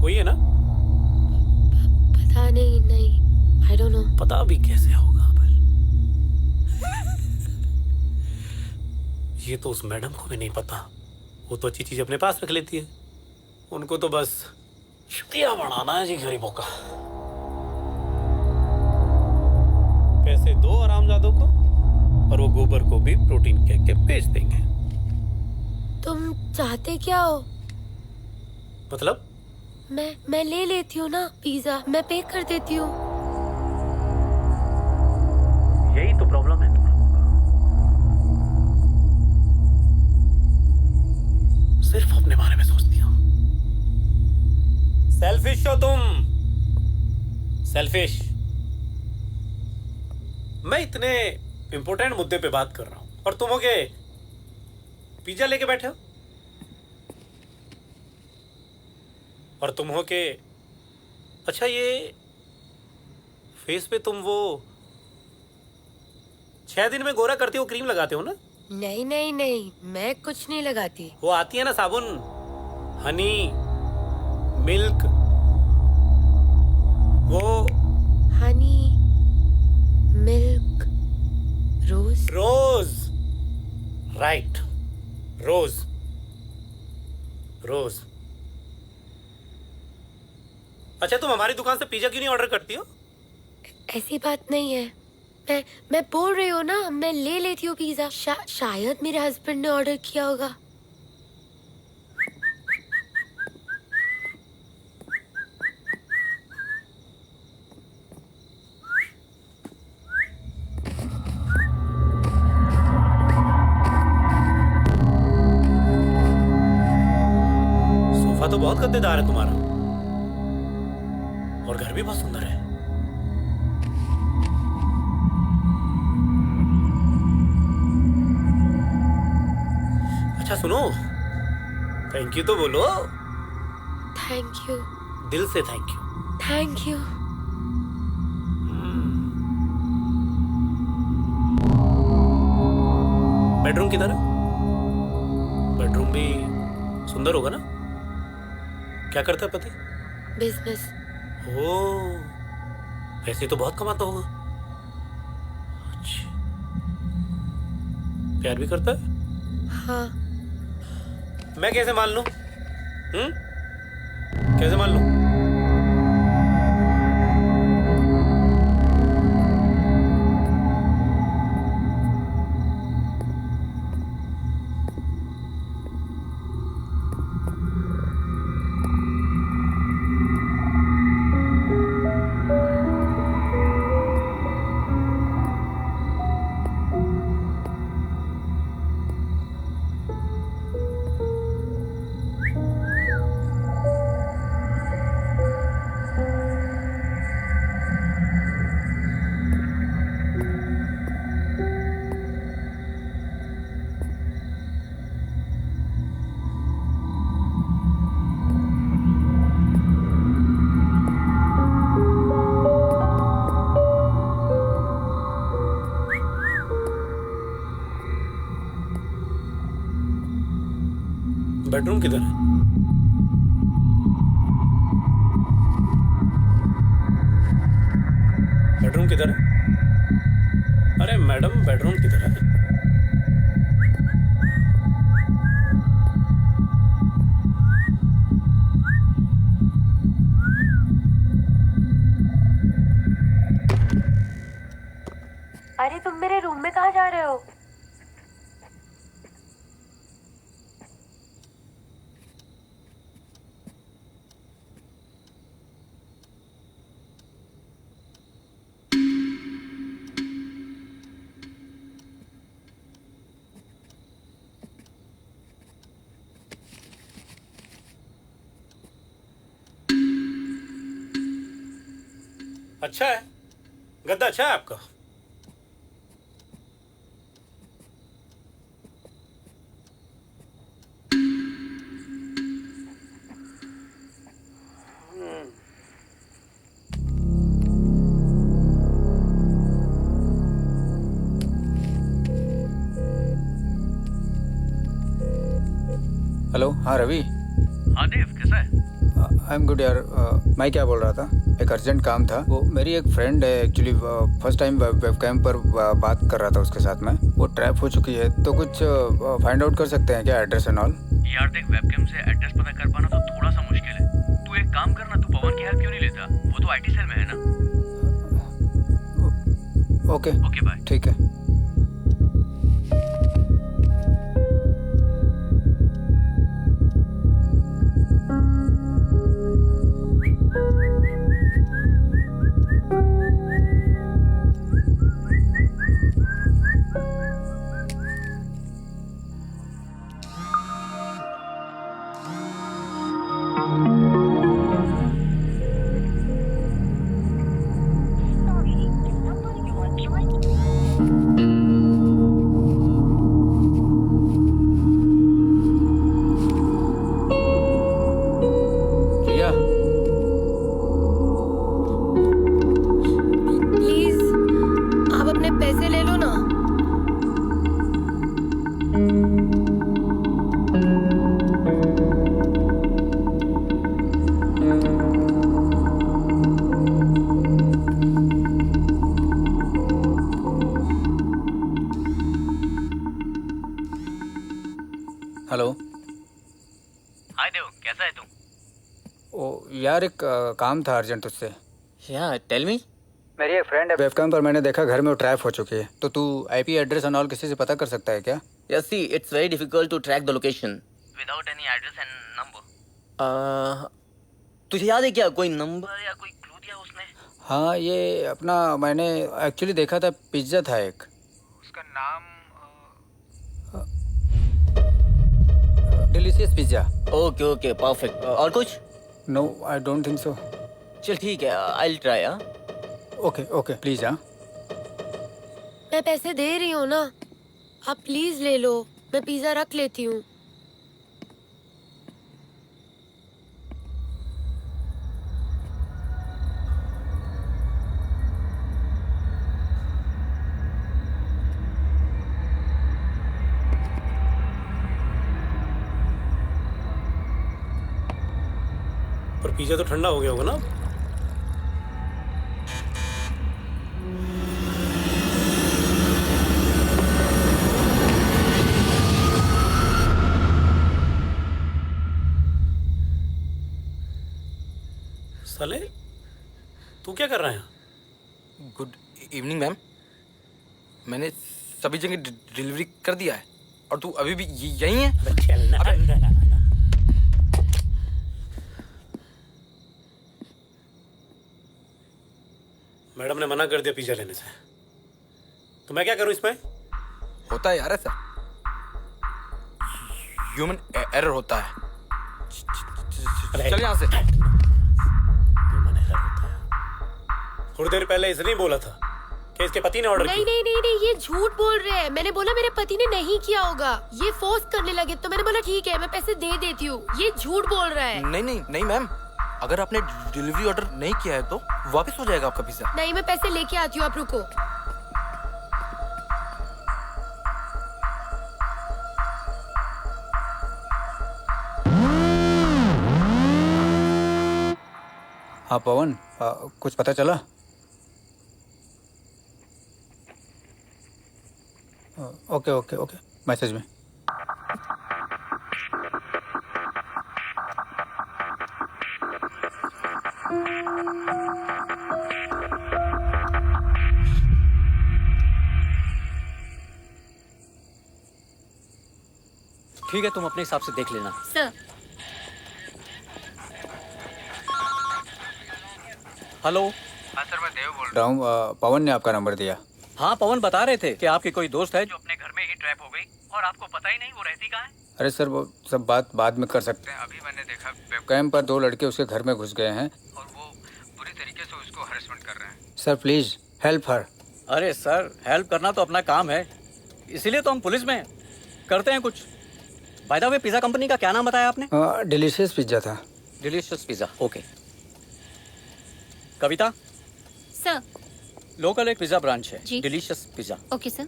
वही है ना? पता नहीं, आई डोंट नो। पता भी कैसे होगा पर ये तो उस मैडम को भी नहीं पता। वो तो अच्छी चीज अपने पास रख लेती है, उनको तो बस शुक्रिया बढ़ाना है जी गरीबों का। पैसे दो आरामजादों को और वो गोबर को भी प्रोटीन कह के बेच देंगे। तुम चाहते क्या हो? मतलब मैं ले लेती हूँ ना पिज्जा, मैं पे कर देती हूँ। यही तो प्रॉब्लम है तुम लोगों का, सिर्फ अपने बारे में सोचती हो। सेल्फिश हो तुम, सेल्फिश। मैं इतने इंपॉर्टेंट मुद्दे पे बात कर रहा हूं और तुम हो गए पिज्जा लेके बैठे हो, और तुम हो के अच्छा ये फेस पे तुम वो 6 दिन में गोरा करते हो क्रीम लगाते हो ना? नहीं नहीं नहीं, मैं कुछ नहीं लगाती। वो आती है ना साबुन, हनी मिल्क, वो हनी मिल्क रोज। रोज, राइट, रोज रोज। अच्छा तुम हमारी दुकान से पिज्जा क्यों नहीं ऑर्डर करती हो? ऐसी बात नहीं है, मैं बोल रही हूँ ना, मैं ले लेती हूँ पिज्जा। शायद मेरे हस्बैंड ने ऑर्डर किया होगा। सोफा तो बहुत गद्देदार है तुम्हारा, और घर भी बहुत सुंदर है। अच्छा सुनो, थैंक यू तो बोलो। Thank you. दिल से thank you. Thank you. Bedroom किधर है? बेडरूम भी सुंदर होगा ना? क्या करता है पति? बिजनेस। ओह, पैसे तो बहुत कमाता होगा। अच्छा, प्यार भी करता है? हाँ। मैं कैसे मान लूं? कैसे मान लूं? बेडरूम किधर है? बेडरूम किधर है? अरे मैडम बेडरूम किधर है? अरे तुम मेरे रूम में कहाँ जा रहे हो? अच्छा है, गद्दा अच्छा है आपका। हेलो, हाँ रवि। हाँ देव, कैसा है? आई एम गुड यार। मैं क्या बोल रहा था, एक अर्जेंट काम था। वो मेरी एक फ्रेंड है एक्चुअली, फर्स्ट टाइम वेबकैम पर बात कर रहा था उसके साथ में। वो ट्रैप हो चुकी है, तो कुछ फाइंड आउट कर सकते हैं क्या, एड्रेस एंड ऑल? यार देख, वेबकैम से एड्रेस पता कर पाना तो थोड़ा सा मुश्किल है। तू एक काम करना, तू पवन की हेल्प क्यों नहीं लेता? वो तो आईटी सेल में है ना। Okay okay bye. ठीक है। हेलो। हाय देव, कैसा है तू? ओ यार, एक काम था अर्जेंट तुझसे। या टेल मी। मेरी एक फ्रेंड है वेबकैम पर, मैंने देखा घर में वो ट्रैप हो चुकी है। तो तू आईपी एड्रेस एंड ऑल किसी से पता कर सकता है क्या? Yes see, it's very difficult to track the location without any address and number. तुझे याद है क्या कोई नंबर या कोई क्लू दिया उसने? हाँ, ये अपना मैंने एक्चुअली देखा था, पिज्जा था एक। उसका नाम delicious pizza. Okay okay perfect. और कुछ? No, I don't think so. चल ठीक है, I will try. Okay okay please. हाँ, मैं पैसे दे रही हूँ ना, आप प्लीज ले लो, मैं पिज्जा रख लेती हूँ। पर पिज्जा तो ठंडा हो गया होगा ना? साले, तू क्या कर रहा है? Good evening ma'am. मैंने सभी जगह डिलीवरी कर दिया है और तू अभी भी यहीं है? मैडम ने मना कर दिया पिज्जा लेने से, तो मैं क्या करूं इसमें? होता है यार ऐसा, ह्यूमन एरर होता है। चल यहाँ से। थोड़ी देर पहले इसने ही बोला था कि इसके पति ने ऑर्डर किया। नहीं नहीं नहीं नहीं, ये झूठ बोल रहे हैं। मैंने बोला मेरे पति ने नहीं किया होगा, ये फोर्स करने लगे, तो मैंने बोला ठीक है मैं पैसे दे देती हूँ। ये झूठ बोल रहा है। नहीं नहीं नहीं मैम, अगर आपने डिलीवरी ऑर्डर नहीं किया है तो वापस हो जाएगा आपका पिज्जा। नहीं, मैं पैसे लेके आती हूँ, आप रुको। हाँ पवन, कुछ पता चला? ओके ओके ओके, मैसेज में। ठीक है, तुम अपने हिसाब से देख लेना। सर। हेलो। हाँ सर, मैं देव बोल रहा हूँ। पवन ने आपका नंबर दिया। हाँ, पवन बता रहे थे कि आपकी कोई दोस्त है जो अपने घर में ही ट्रैप हो गई और आपको पता ही नहीं वो रहती कहाँ है। अरे सर, वो सब बात बाद में कर सकते हैं। अभी मैंने देखा वेबकैम पर 2 लड़के उसके घर में घुस गए हैं और वो बुरी तरीके से उसको हरेसमेंट कर रहे हैं। Sir please help her. अरे सर, हेल्प करना तो अपना काम है, इसीलिए तो हम पुलिस में हैं। करते हैं कुछ। By the way, pizza company का क्या नाम बताया आपने? डिलीशियस पिज्जा था। Delicious pizza, okay. Kavita sir. Local एक पिज्जा ब्रांच है, जी। Delicious pizza. Okay sir.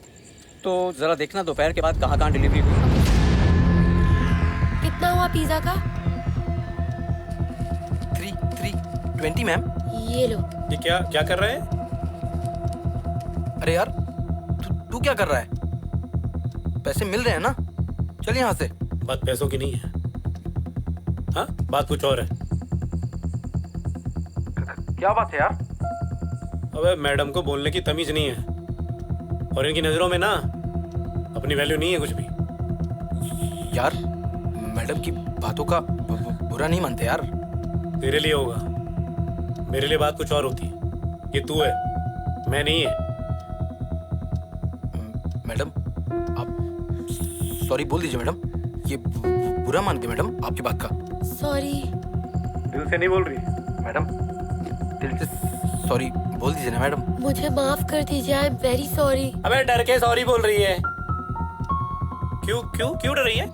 तो जरा देखना दोपहर के बाद कहाँ डिलीवरी हुई। कितना हुआ पिज्जा का? 320 मैम। ये लो। ये क्या क्या कर रहे हैं? अरे यार, तू क्या कर रहा है? पैसे मिल रहे हैं ना? चल यहाँ से। बात पैसों की नहीं है, हाँ बात कुछ और है। क्या बात है यार? अबे मैडम को बोलने की तमीज नहीं है और इनकी नजरों में ना अपनी वैल्यू नहीं है कुछ भी। यार, मैडम की बातों का बुरा नहीं मानते यार। तेरे लिए होगा, मेरे लिए बात कुछ और होती है। ये तू है, मैं नहीं है। मैडम, आप सॉरी बोल दीजिए मैडम। ये बुरा मानते मैडम आपकी बात का। सॉरी। दिल से नहीं बोल रही मैडम? दिल से सॉरी बोल दीजिए ना मैडम। मुझे माफ कर दीजिए, आई एम वेरी सॉरी। अबे डर के सॉरी बोल रही है। क्यों क्यों क्यों डर रही है?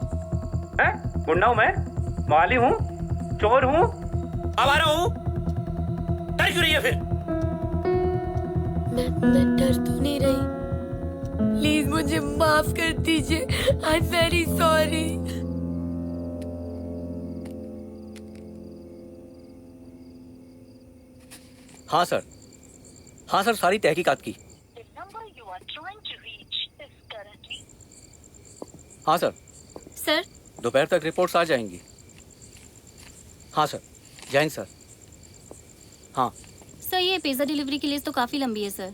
हैं? गुंडा हूं मैं, माली हूँ, चोर हूँ, आवारा हूँ, डर क्यों रही है फिर? मैं डर तो नहीं रही। प्लीज मुझे माफ कर दीजिए, आई एम वेरी सॉरी। हाँ सर, हाँ सर, सारी तहकीकात की। हाँ सर। सर। दोपहर तक रिपोर्ट्स आ जाएंगी। हाँ सर, जय हिंद सर। हाँ सर, ये पिज्जा डिलीवरी की लिस्ट तो काफी लंबी है सर।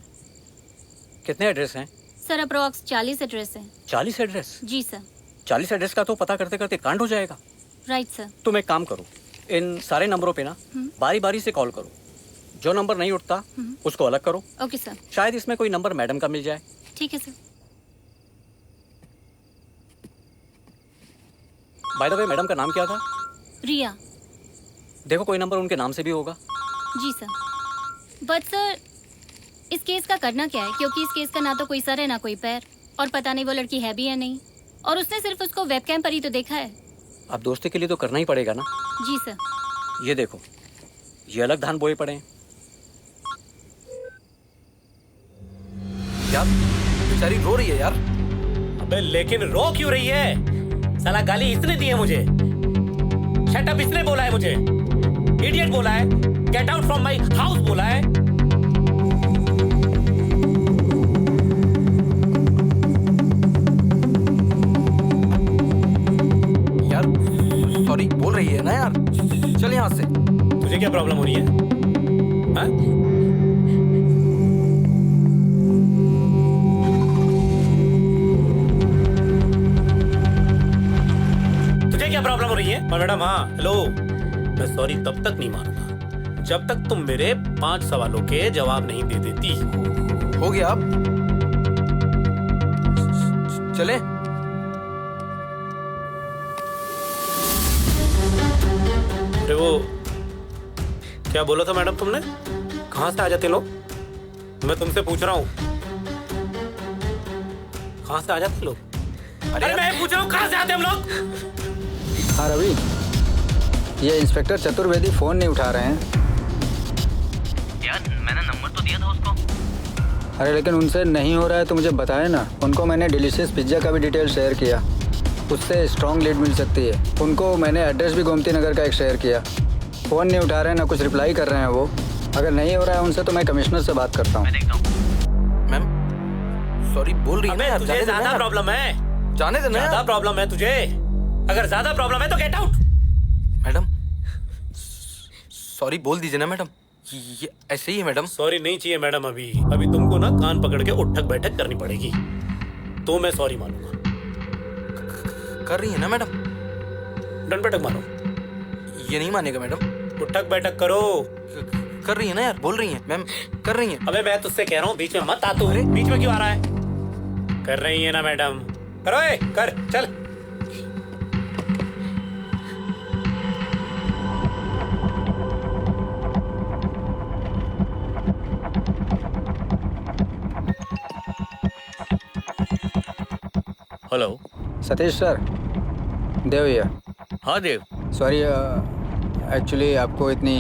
कितने एड्रेस हैं? सर अप्रोक्स 40 एड्रेस हैं। 40 एड्रेस? जी सर। 40 एड्रेस का तो पता करते करते कांड हो जाएगा। Right sir. तुम एक काम करो, इन सारे नंबरों पे ना बारी बारी से कॉल करो। जो नंबर नहीं उठता उसको अलग करो। Okay sir. शायद इसमें कोई नंबर मैडम का मिल जाए। ठीक है sir. Bye the way, madam का नाम क्या था? रिया। देखो कोई नंबर उनके नाम से भी होगा। जी सर। बट सर, इस केस का करना क्या है, क्योंकि इस केस का ना तो कोई सर है ना कोई पैर, और पता नहीं वो लड़की है भी या नहीं, और उसने सिर्फ उसको वेबकैम पर ही तो देखा है। अब दोस्ती के लिए तो करना ही पड़ेगा ना। जी सर। ये देखो, ये अलग धान बोए पड़े हैं। यार, बेचारी रो रही है यार। अबे लेकिन रो क्यों रही है? साला गाली इसने दी है मुझे, शट अप इसने बोला है मुझे, इडियट बोला है, get out from my house बोला है। यार सॉरी बोल रही है ना यार। चल यहाँ से। तुझे क्या प्रॉब्लम हो रही है? हाँ? क्या प्रॉब्लम हो रही है? और मैडम, हाँ हेलो, मैं सॉरी तब तक नहीं मानूंगा जब तक तुम मेरे 5 सवालों के जवाब नहीं दे देती। हो गया अब चले। अरे वो क्या बोला था मैडम तुमने? कहाँ से आ जाते लोग? मैं तुमसे पूछ रहा हूँ, कहाँ से आ जाते लोग? अरे मैं पूछ रहा हूँ, कहाँ से आते हम लोग? हाँ रवि, ये इंस्पेक्टर चतुर्वेदी फोन नहीं उठा रहे हैं। यार मैंने नंबर तो दिया था उसको। अरे लेकिन उनसे नहीं हो रहा है तो मुझे बताए ना। उनको मैंने डिलीशियस पिज्जा का भी डिटेल शेयर किया, उससे स्ट्रॉन्ग लीड मिल सकती है। उनको मैंने एड्रेस भी गोमती नगर का एक शेयर किया। फ़ोन नहीं उठा रहे हैं, ना कुछ रिप्लाई कर रहे हैं वो। अगर नहीं हो रहा है उनसे तो मैं कमिश्नर से बात करता हूँ। मैं देखता हूँ। मैम सॉरी बोल रही है ना यार। तुझे ज्यादा प्रॉब्लम है, जाने देना ज्यादा यार। प्रॉब्लम है तुझे। अगर ज्यादा प्रॉब्लम है तो गेट आउट। मैडम सॉरी बोल दीजिए ना मैडम, ये ऐसे ही है मैडम। सॉरी नहीं चाहिए मैडम, अभी तुमको ना कान पकड़ के उठक बैठक करनी पड़ेगी, तो मैं सॉरी मानूंगा। कर रही है ना मैडम? डन बैठक मारो। ये नहीं मानेगा मैडम। उठक बैठक करो। कर रही है ना यार, बोल रही है मैम, कर रही है। अबे मैं तुझसे कह रहा हूँ बीच में मत आ तू। बीच में क्यों आ रहा है? कर रही है ना मैडम, करो। कर चल। हेलो सतीश सर, देव भैया। हाँ देव। सॉरी, एक्चुअली आपको इतनी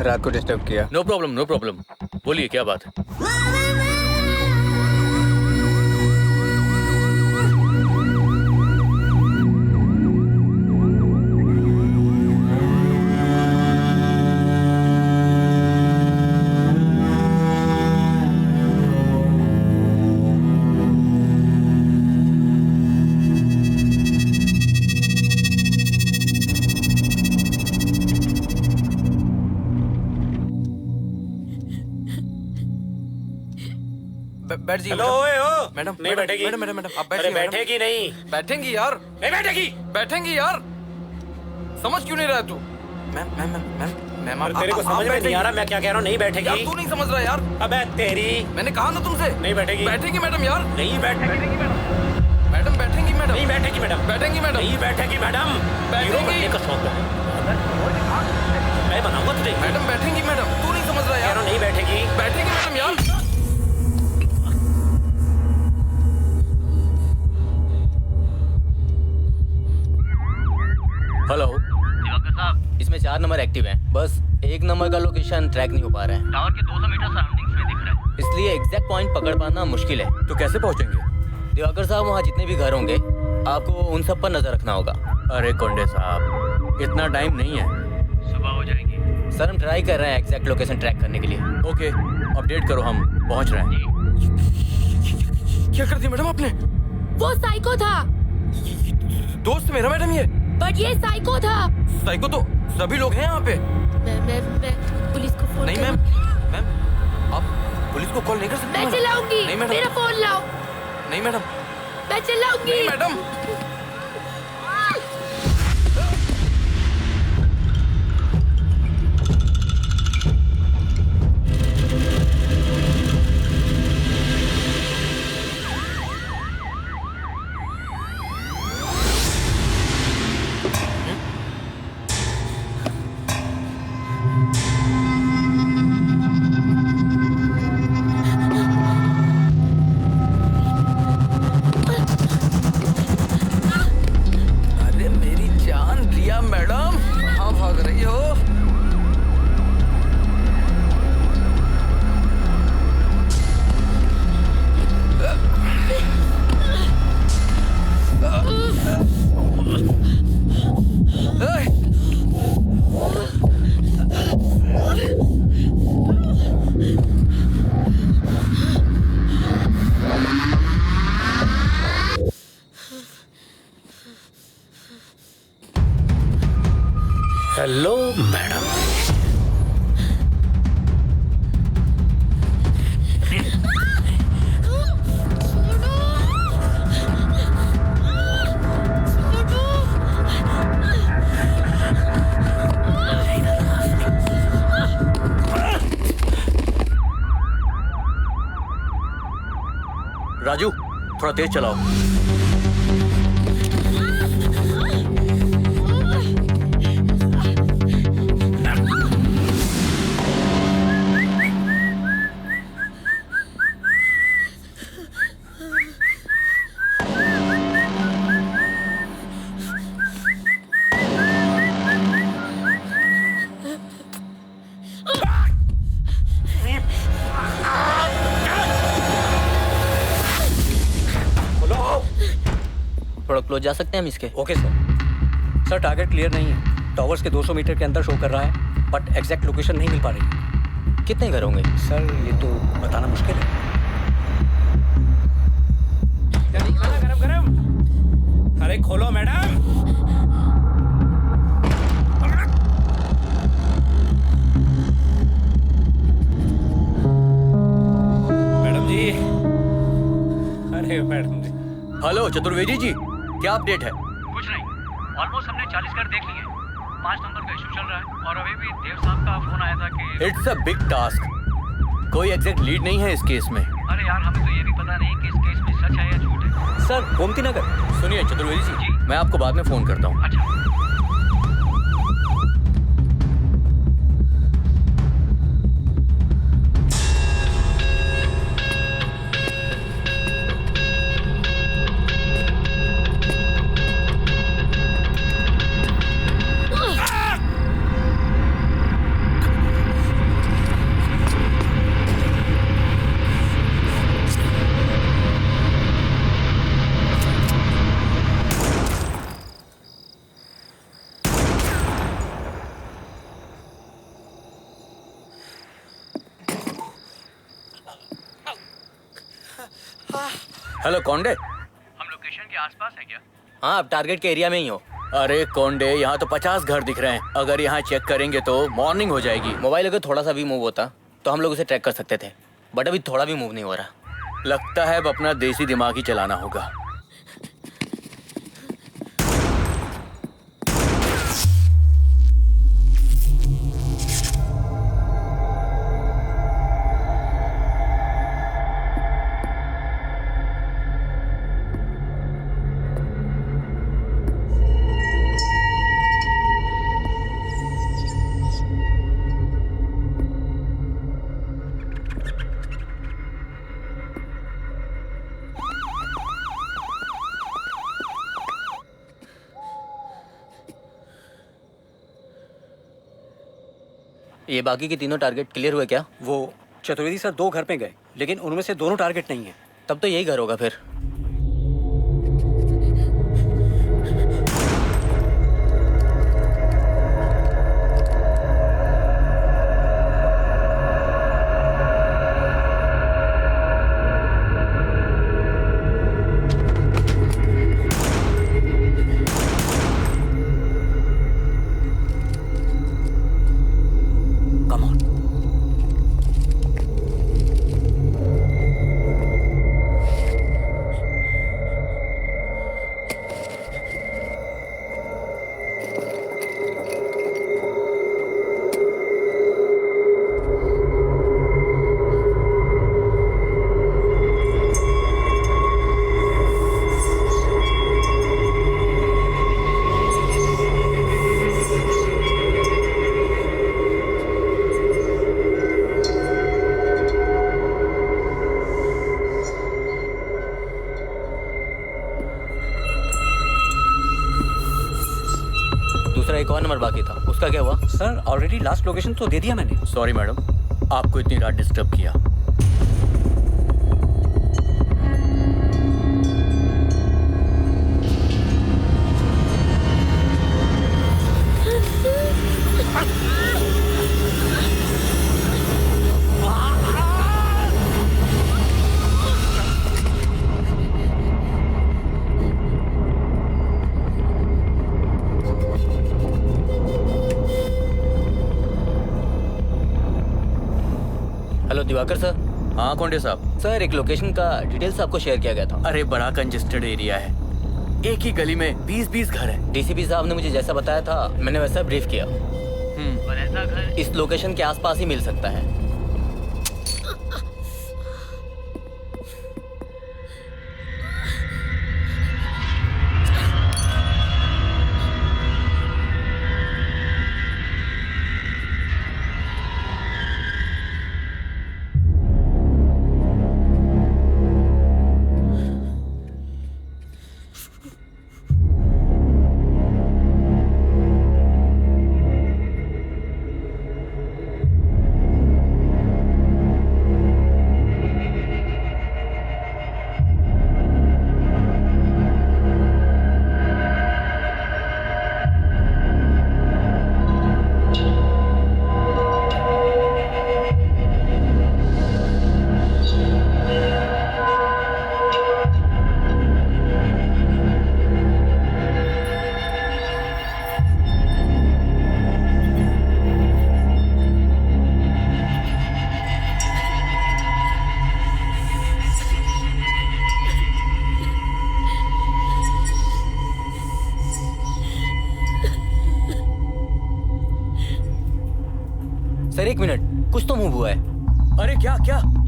रात को डिस्टर्ब किया। नो प्रॉब्लम नो प्रॉब्लम, बोलिए क्या बात है? बैठ जी। हेलो ओए ओ मैडम नहीं बैठेगी। मैडम मैडम मैडम आप अरे बैठिए। बैठेगी नहीं। बैठेंगी यार। नहीं बैठेगी। बैठेंगी यार। समझ क्यों नहीं रहा तू? Ma'am ma'am ma'am ma'am ma'am आप तेरे को समझ में नहीं आ रहा मैं क्या कह रहा हूँ? नहीं बैठेगी यार, तू नहीं समझ रहा यार। अबे तेरी, मैंने कहा ना तुमसे नहीं बैठेगी। बैठेगी मैडम यार। नहीं बैठेगी मैडम बैठेंगी मैडम। नहीं बैठेगी मैडम। बैठेंगी मैडम। नहीं बैठेगी मैडम। हीरो बनने का शौक है, मैं बनाऊंगा तुझे। मैडम बैठेंगी मैडम, तू नहीं समझ रहा यार। नहीं बैठेगी। बैठेंगी मैडम यार। हेलो दिवाकर साहब, इसमें 4 नंबर एक्टिव हैं, बस 1 नंबर का लोकेशन ट्रैक नहीं हो पा रहा है। टावर के 200 मीटर सराउंडिंग्स में दिख रहा है। इसलिए एग्जैक्ट पॉइंट पकड़ पाना मुश्किल है। तो कैसे पहुंचेंगे? दिवाकर साहब, वहाँ जितने भी घर होंगे आपको उन सब पर नजर रखना होगा। अरे कोंडे साहब, इतना टाइम नहीं है, सुबह हो जाएगी। सर हम ट्राई कर रहे हैं एग्जैक्ट लोकेशन ट्रैक करने के लिए। ओके अपडेट करो, हम पहुंच रहे हैं। क्या कर दिया मैडम आपने? वो साइको था। दोस्त मेरा मैडम ये। बट ये साइको था। साइको तो सभी लोग हैं यहाँ पे। मैं पुलिस को फोन नहीं मैम, मैम आप पुलिस को कॉल नहीं कर सकते। मैं चिल्लाऊंगी। नहीं मैडम। मेरा फोन लाओ। नहीं मैडम। मैं चिल्लाऊंगी। नहीं मैडम। Hello madam. राजू थोड़ा तेज चलाओ। थोड़ा क्लोज जा सकते हैं हम इसके? Okay sir. Sir target clear नहीं है, टावर्स के 200 मीटर के अंदर शो कर रहा है। बट एग्जैक्ट लोकेशन नहीं मिल पा रही। कितने घर होंगे सर? ये तो बताना मुश्किल है। गरम गरम। अरे खोलो मैडम। मैडम जी। अरे मैडम जी। हेलो चतुर्वेदी जी, क्या अपडेट है? कुछ नहीं, ऑलमोस्ट हमने 40 घर देख लिए। 5 नंबर का इशू चल रहा है और अभी भी देव साहब का फोन आया था कि इट्स अ बिग टास्क। कोई एग्जैक्ट लीड नहीं है इस केस में। अरे यार, हमें तो ये भी पता नहीं कि इस केस में सच है या झूठ है। सर गोमती नगर। सुनिए चतुर्वेदी जी, मैं आपको बाद में फोन करता हूँ। अच्छा। हेलो कौंडे, हम लोकेशन के आसपास है क्या? हाँ, आप टारगेट के एरिया में ही हो। अरे कौंडे, यहाँ तो 50 घर दिख रहे हैं। अगर यहाँ चेक करेंगे तो मॉर्निंग हो जाएगी। मोबाइल अगर थोड़ा सा भी मूव होता तो हम लोग उसे ट्रैक कर सकते थे, बट अभी थोड़ा भी मूव नहीं हो रहा। लगता है अब अपना देसी दिमाग ही चलाना होगा। ये बाकी के तीनों टारगेट क्लियर हुए क्या? वो चतुर्वेदी सर 2 घर पे गए, लेकिन उनमें से दोनों टारगेट नहीं है। तब तो यही घर होगा फिर। एक और नंबर बाकी था, उसका क्या हुआ? सर ऑलरेडी लास्ट लोकेशन तो दे दिया मैंने। सॉरी मैडम, आपको इतनी रात डिस्टर्ब किया। Hello Diwakar sir. हाँ कौंडे साहब। सर एक लोकेशन का डिटेल्स आपको शेयर किया गया था। अरे बड़ा कंजेस्टेड एरिया है, एक ही गली में 20-20 घर हैं। डीसीपी साहब ने मुझे जैसा बताया था मैंने वैसा ब्रीफ किया। पर ऐसा घर इस लोकेशन के आसपास ही मिल सकता है।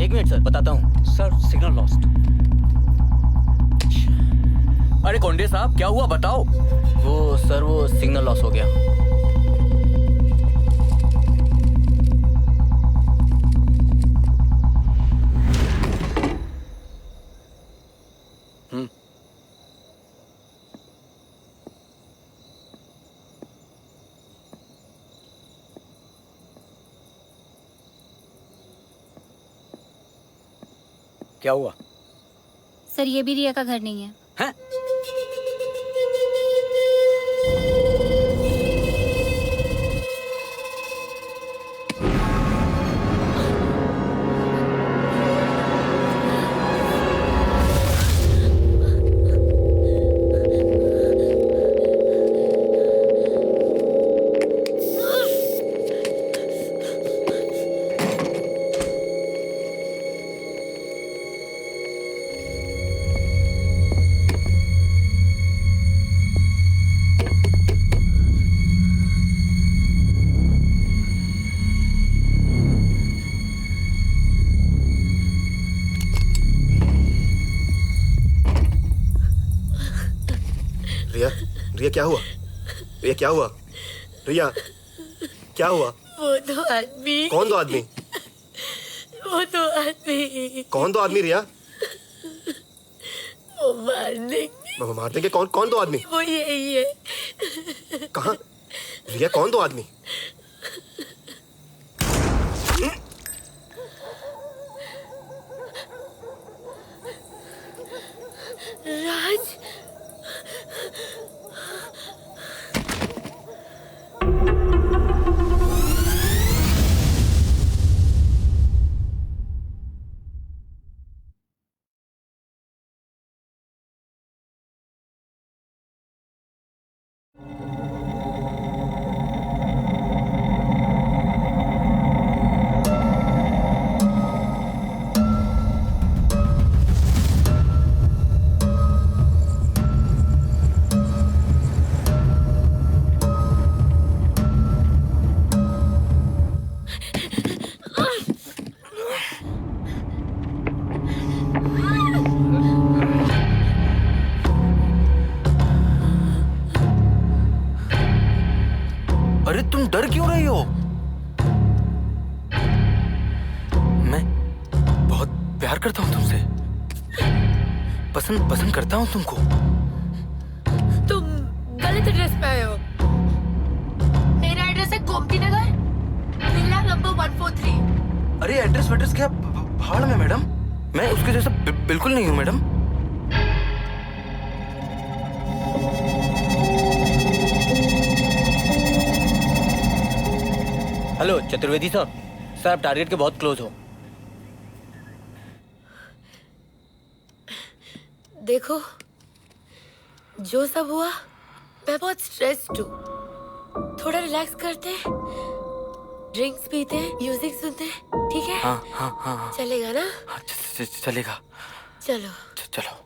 एक मिनट सर, बताता हूँ। Sir signal lost. अरे कोंडे साहब क्या हुआ बताओ। वो सिग्नल लॉस हो गया। क्या हुआ? सर ये भी रिया का घर नहीं है। हैं? रिया क्या हुआ? रिया क्या हुआ? रिया क्या हुआ? वो दो आदमी। कौन दो आदमी? वो दो आदमी। कौन दो आदमी रिया? वो मार देंगे। मार देंगे? कौन दो आदमी? वो यही है। कहाँ? रिया कौन दो आदमी? राज अरे तुम डर क्यों रही हो? मैं बहुत प्यार करता हूँ तुमसे। पसंद करता हूँ तुमको। तुम गलत एड्रेस पे आए हो। मेरा एड्रेस है गोमती नगर, विला नंबर 143। अरे एड्रेस क्या भाड़ में मैडम? मैं उसके जैसा बिल्कुल नहीं हूँ मैडम। हेलो चतुर्वेदी साहब, सर आप टारगेट के बहुत क्लोज हो। देखो जो सब हुआ, मैं बहुत स्ट्रेस्ड हूँ। थोड़ा रिलैक्स करते, ड्रिंक्स पीते, म्यूजिक सुनते, ठीक है? हाँ। चलेगा ना? हाँ, चलेगा। चलो चलो।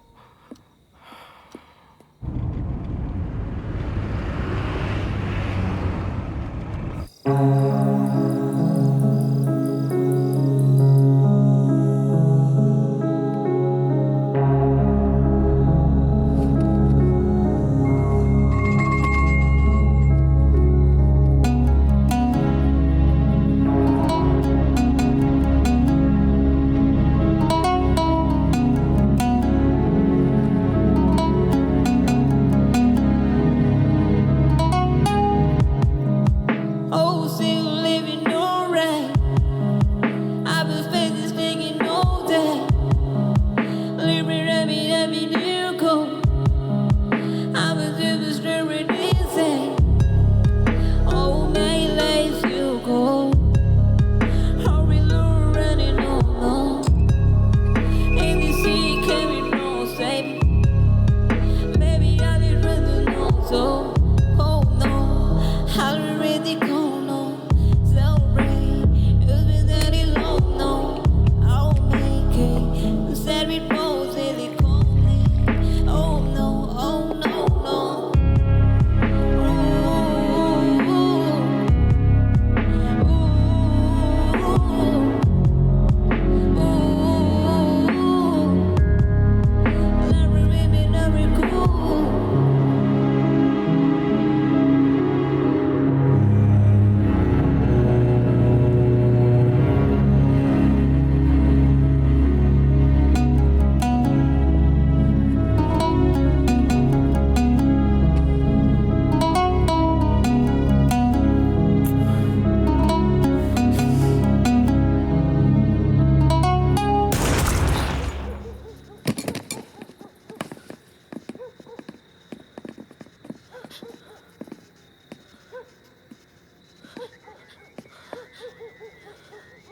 Oh, see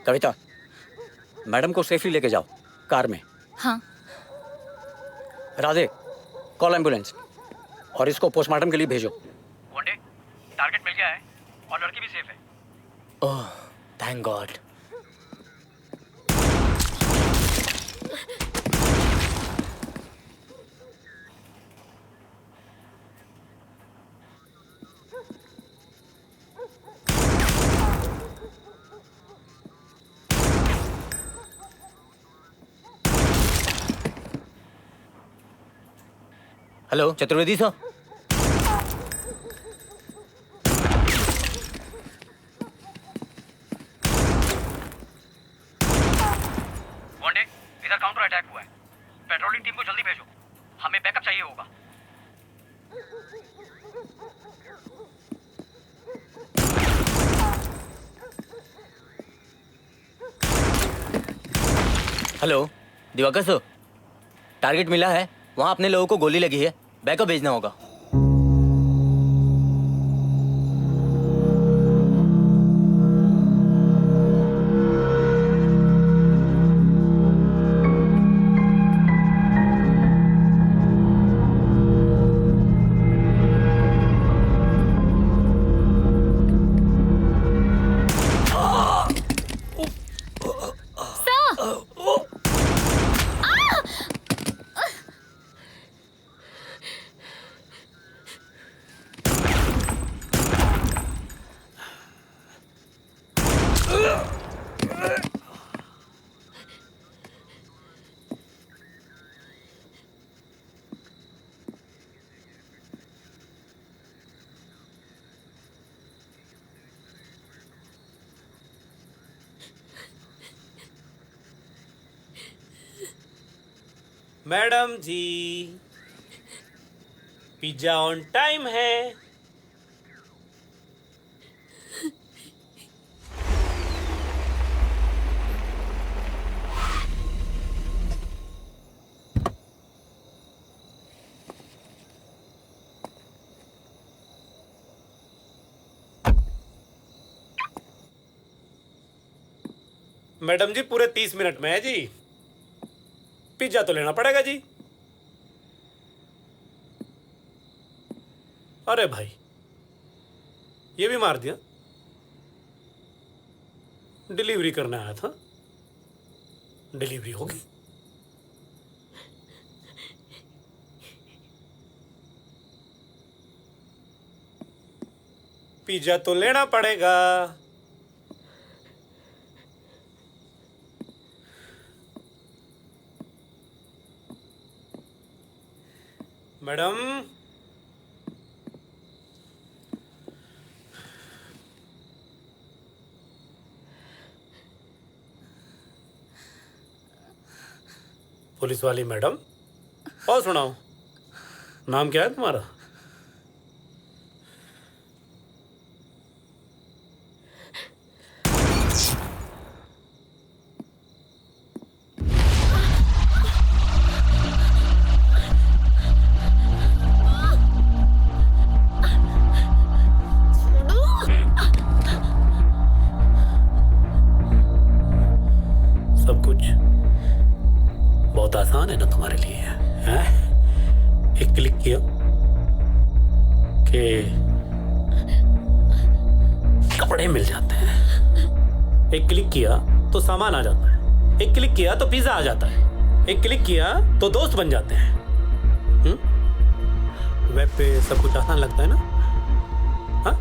कविता, मैडम को सेफली लेके जाओ कार में। हाँ। राधे, कॉल एम्बुलेंस और इसको पोस्टमार्टम के लिए भेजो। वनडे टारगेट मिल गया है और लड़की भी सेफ है। Oh thank God. Hello Chaturvedi साहब। वनडे इधर काउंटर अटैक हुआ है। पेट्रोलिंग टीम को जल्दी भेजो, हमें बैकअप चाहिए होगा। हेलो दिवाकर सर, टारगेट मिला है, वहाँ अपने लोगों को गोली लगी है, बैकअप भेजना होगा। Madam ji, pizza on time है। मैडम जी पूरे 30 मिनट में है जी। पिज्जा तो लेना पड़ेगा जी। अरे भाई, ये भी मार दिया। डिलीवरी करने आया था, डिलीवरी होगी। पिज्जा तो लेना पड़ेगा। मैडम, पुलिस वाली मैडम, और सुनाओ, नाम क्या है तुम्हारा? सब कुछ बहुत आसान है ना तुम्हारे लिए, हैं? एक क्लिक किया कि कपड़े मिल जाते हैं, एक क्लिक किया तो सामान आ जाता है, एक क्लिक किया तो पिज्जा आ जाता है, एक क्लिक किया तो दोस्त बन जाते हैं। वेब पे सब कुछ आसान लगता है ना? हाँ?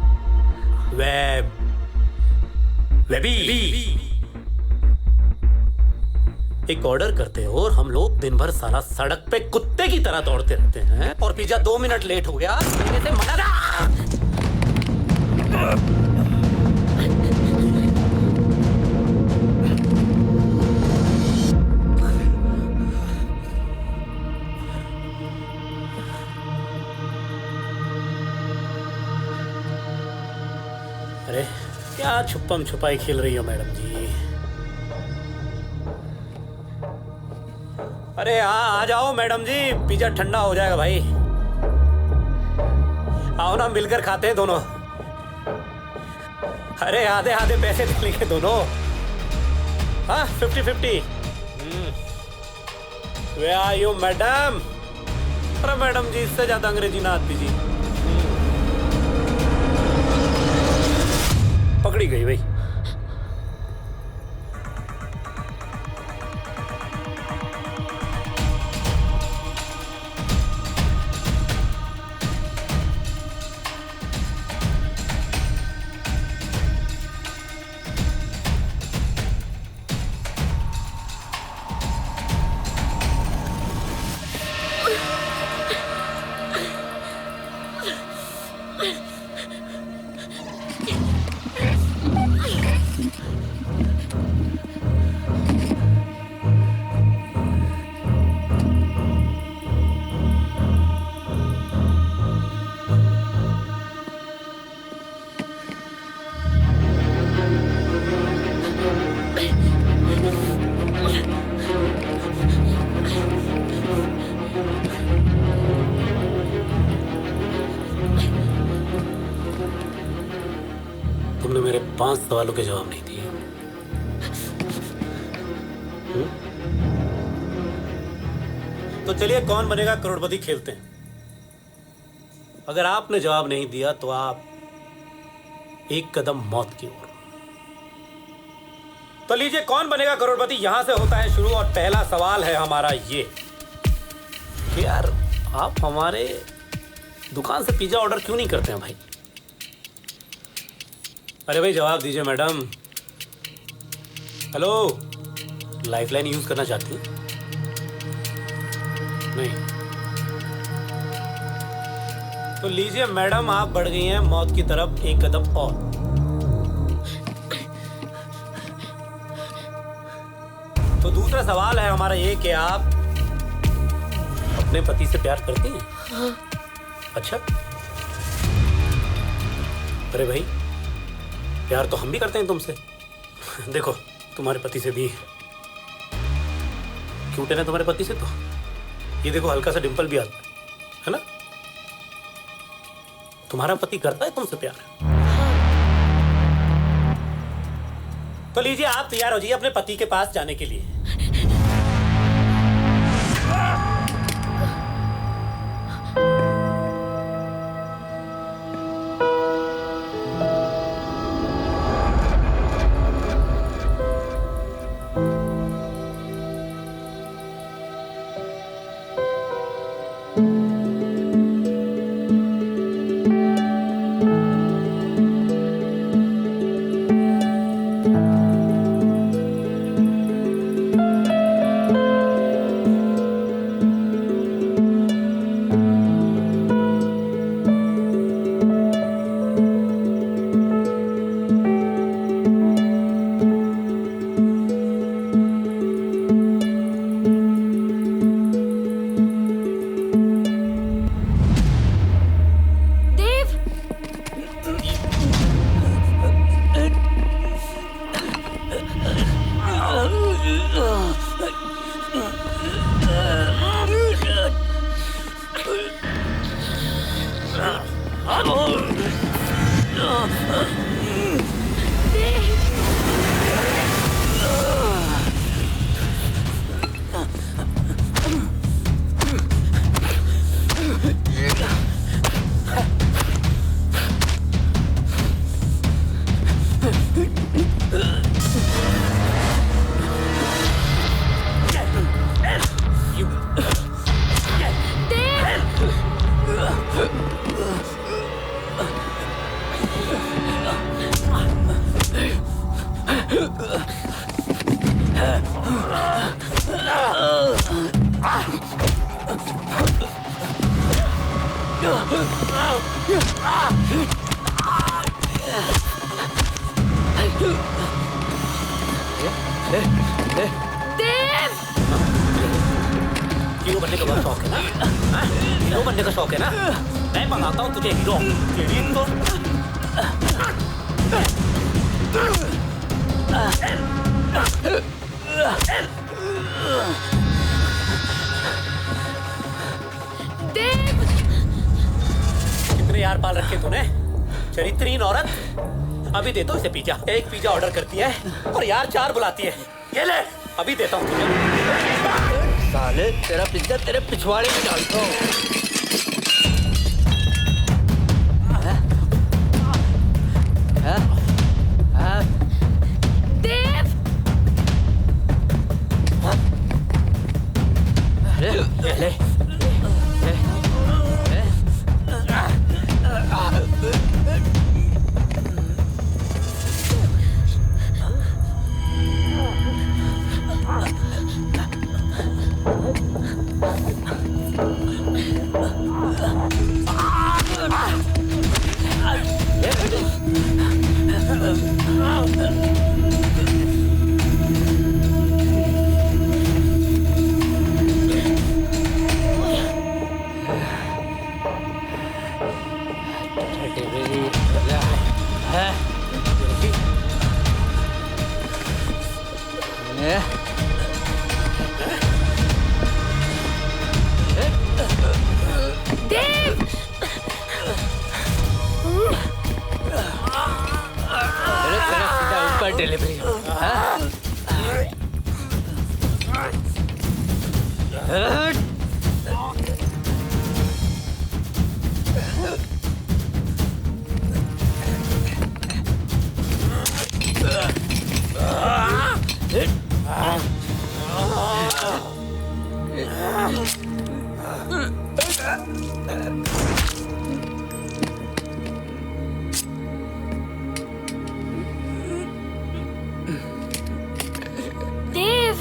वेबी एक ऑर्डर करते हो और हम लोग दिन भर सारा सड़क पे कुत्ते की तरह दौड़ते रहते हैं, और पिज्जा 2 मिनट लेट हो गया देने से मना। अरे क्या छुपम छुपाई खेल रही हो मैडम जी? अरे हाँ, आ जाओ मैडम जी, पिज्जा ठंडा हो जाएगा भाई। आओ ना, मिलकर खाते हैं दोनों। अरे आधे आधे पैसे दे लेंगे दोनों। हाँ 50-50। वे आर यू मैडम? अरे मैडम जी, इससे ज्यादा अंग्रेजी ना आती जी। पकड़ी गई भाई। तुमने मेरे 5 सवालों के जवाब नहीं दिए। तो चलिए कौन बनेगा करोड़पति खेलते हैं। अगर आपने जवाब नहीं दिया तो आप एक कदम मौत की ओर। तो लीजिए कौन बनेगा करोड़पति यहां से होता है शुरू। और पहला सवाल है हमारा ये कि यार आप हमारे दुकान से पिज्जा ऑर्डर क्यों नहीं करते हैं भाई? अरे भाई जवाब दीजिए मैडम। हेलो, लाइफलाइन यूज करना चाहती हैं? नहीं। तो लीजिए मैडम, आप बढ़ गई हैं मौत की तरफ एक कदम और। तो दूसरा सवाल है हमारा ये कि आप अपने पति से प्यार करती हैं? हाँ। अच्छा। अरे भाई, प्यार तो हम भी करते हैं तुमसे। देखो तुम्हारे पति से भी क्यूट है ना तुम्हारे पति से। तो ये देखो हल्का सा डिंपल भी आता है ना। तुम्हारा पति करता है तुमसे प्यार? तो लीजिए आप तैयार हो जाइए अपने पति के पास जाने के लिए। हीरो बनने का बहुत शौक है ना? हीरो बनने का शौक है ना? मैं बनाता हूँ तुझे हीरो। कितने यार पाल रखे तूने, चरित्रहीन औरत। अभी दे दो इसे पिज्जा। एक पिज्जा ऑर्डर करती है और यार 4 बुलाती है। ये ले, अभी देता हूँ तुझे। साले तेरा पिज्जा तेरे पिछवाड़े में डालता हूँ। देव! ले। डिलीवरी देव!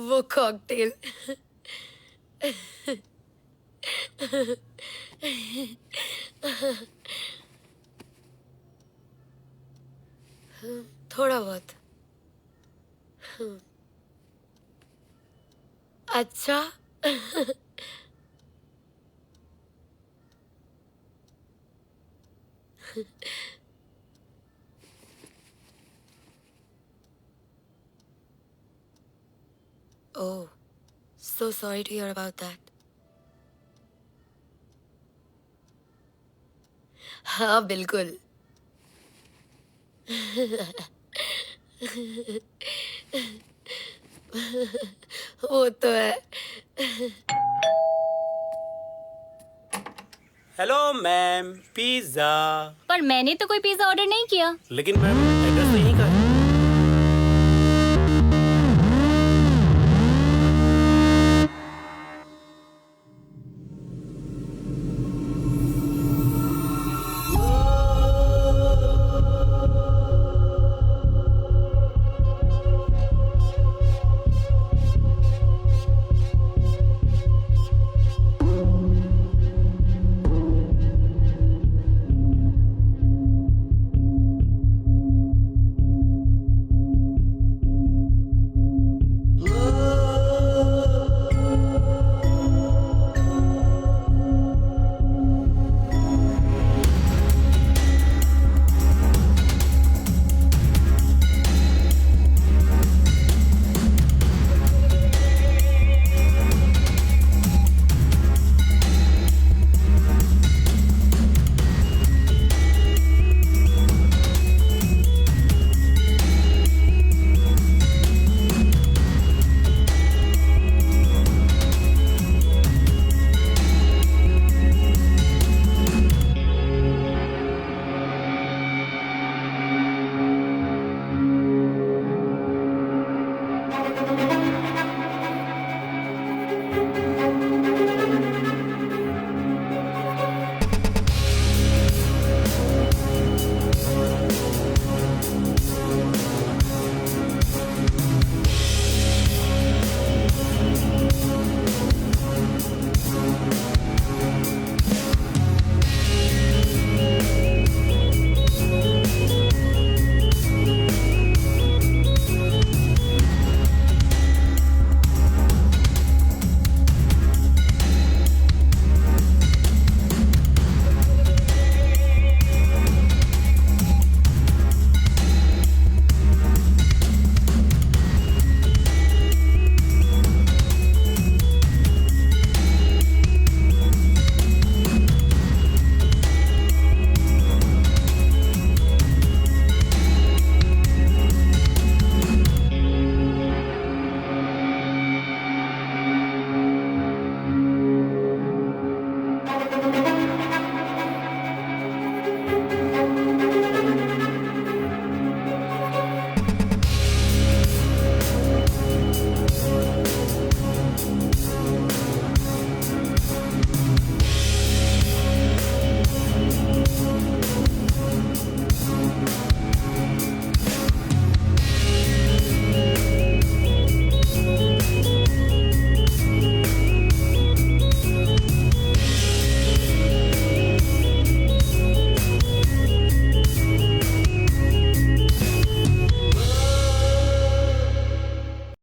वो कॉकटेल। थोड़ा बहुत। अच्छा। Oh, so sorry to hear about that. हाँ बिल्कुल। वो तो है। Hello ma'am, pizza. पर मैंने तो कोई पिज्जा ऑर्डर नहीं किया। लेकिन मैम एड्रेस नहीं कहा।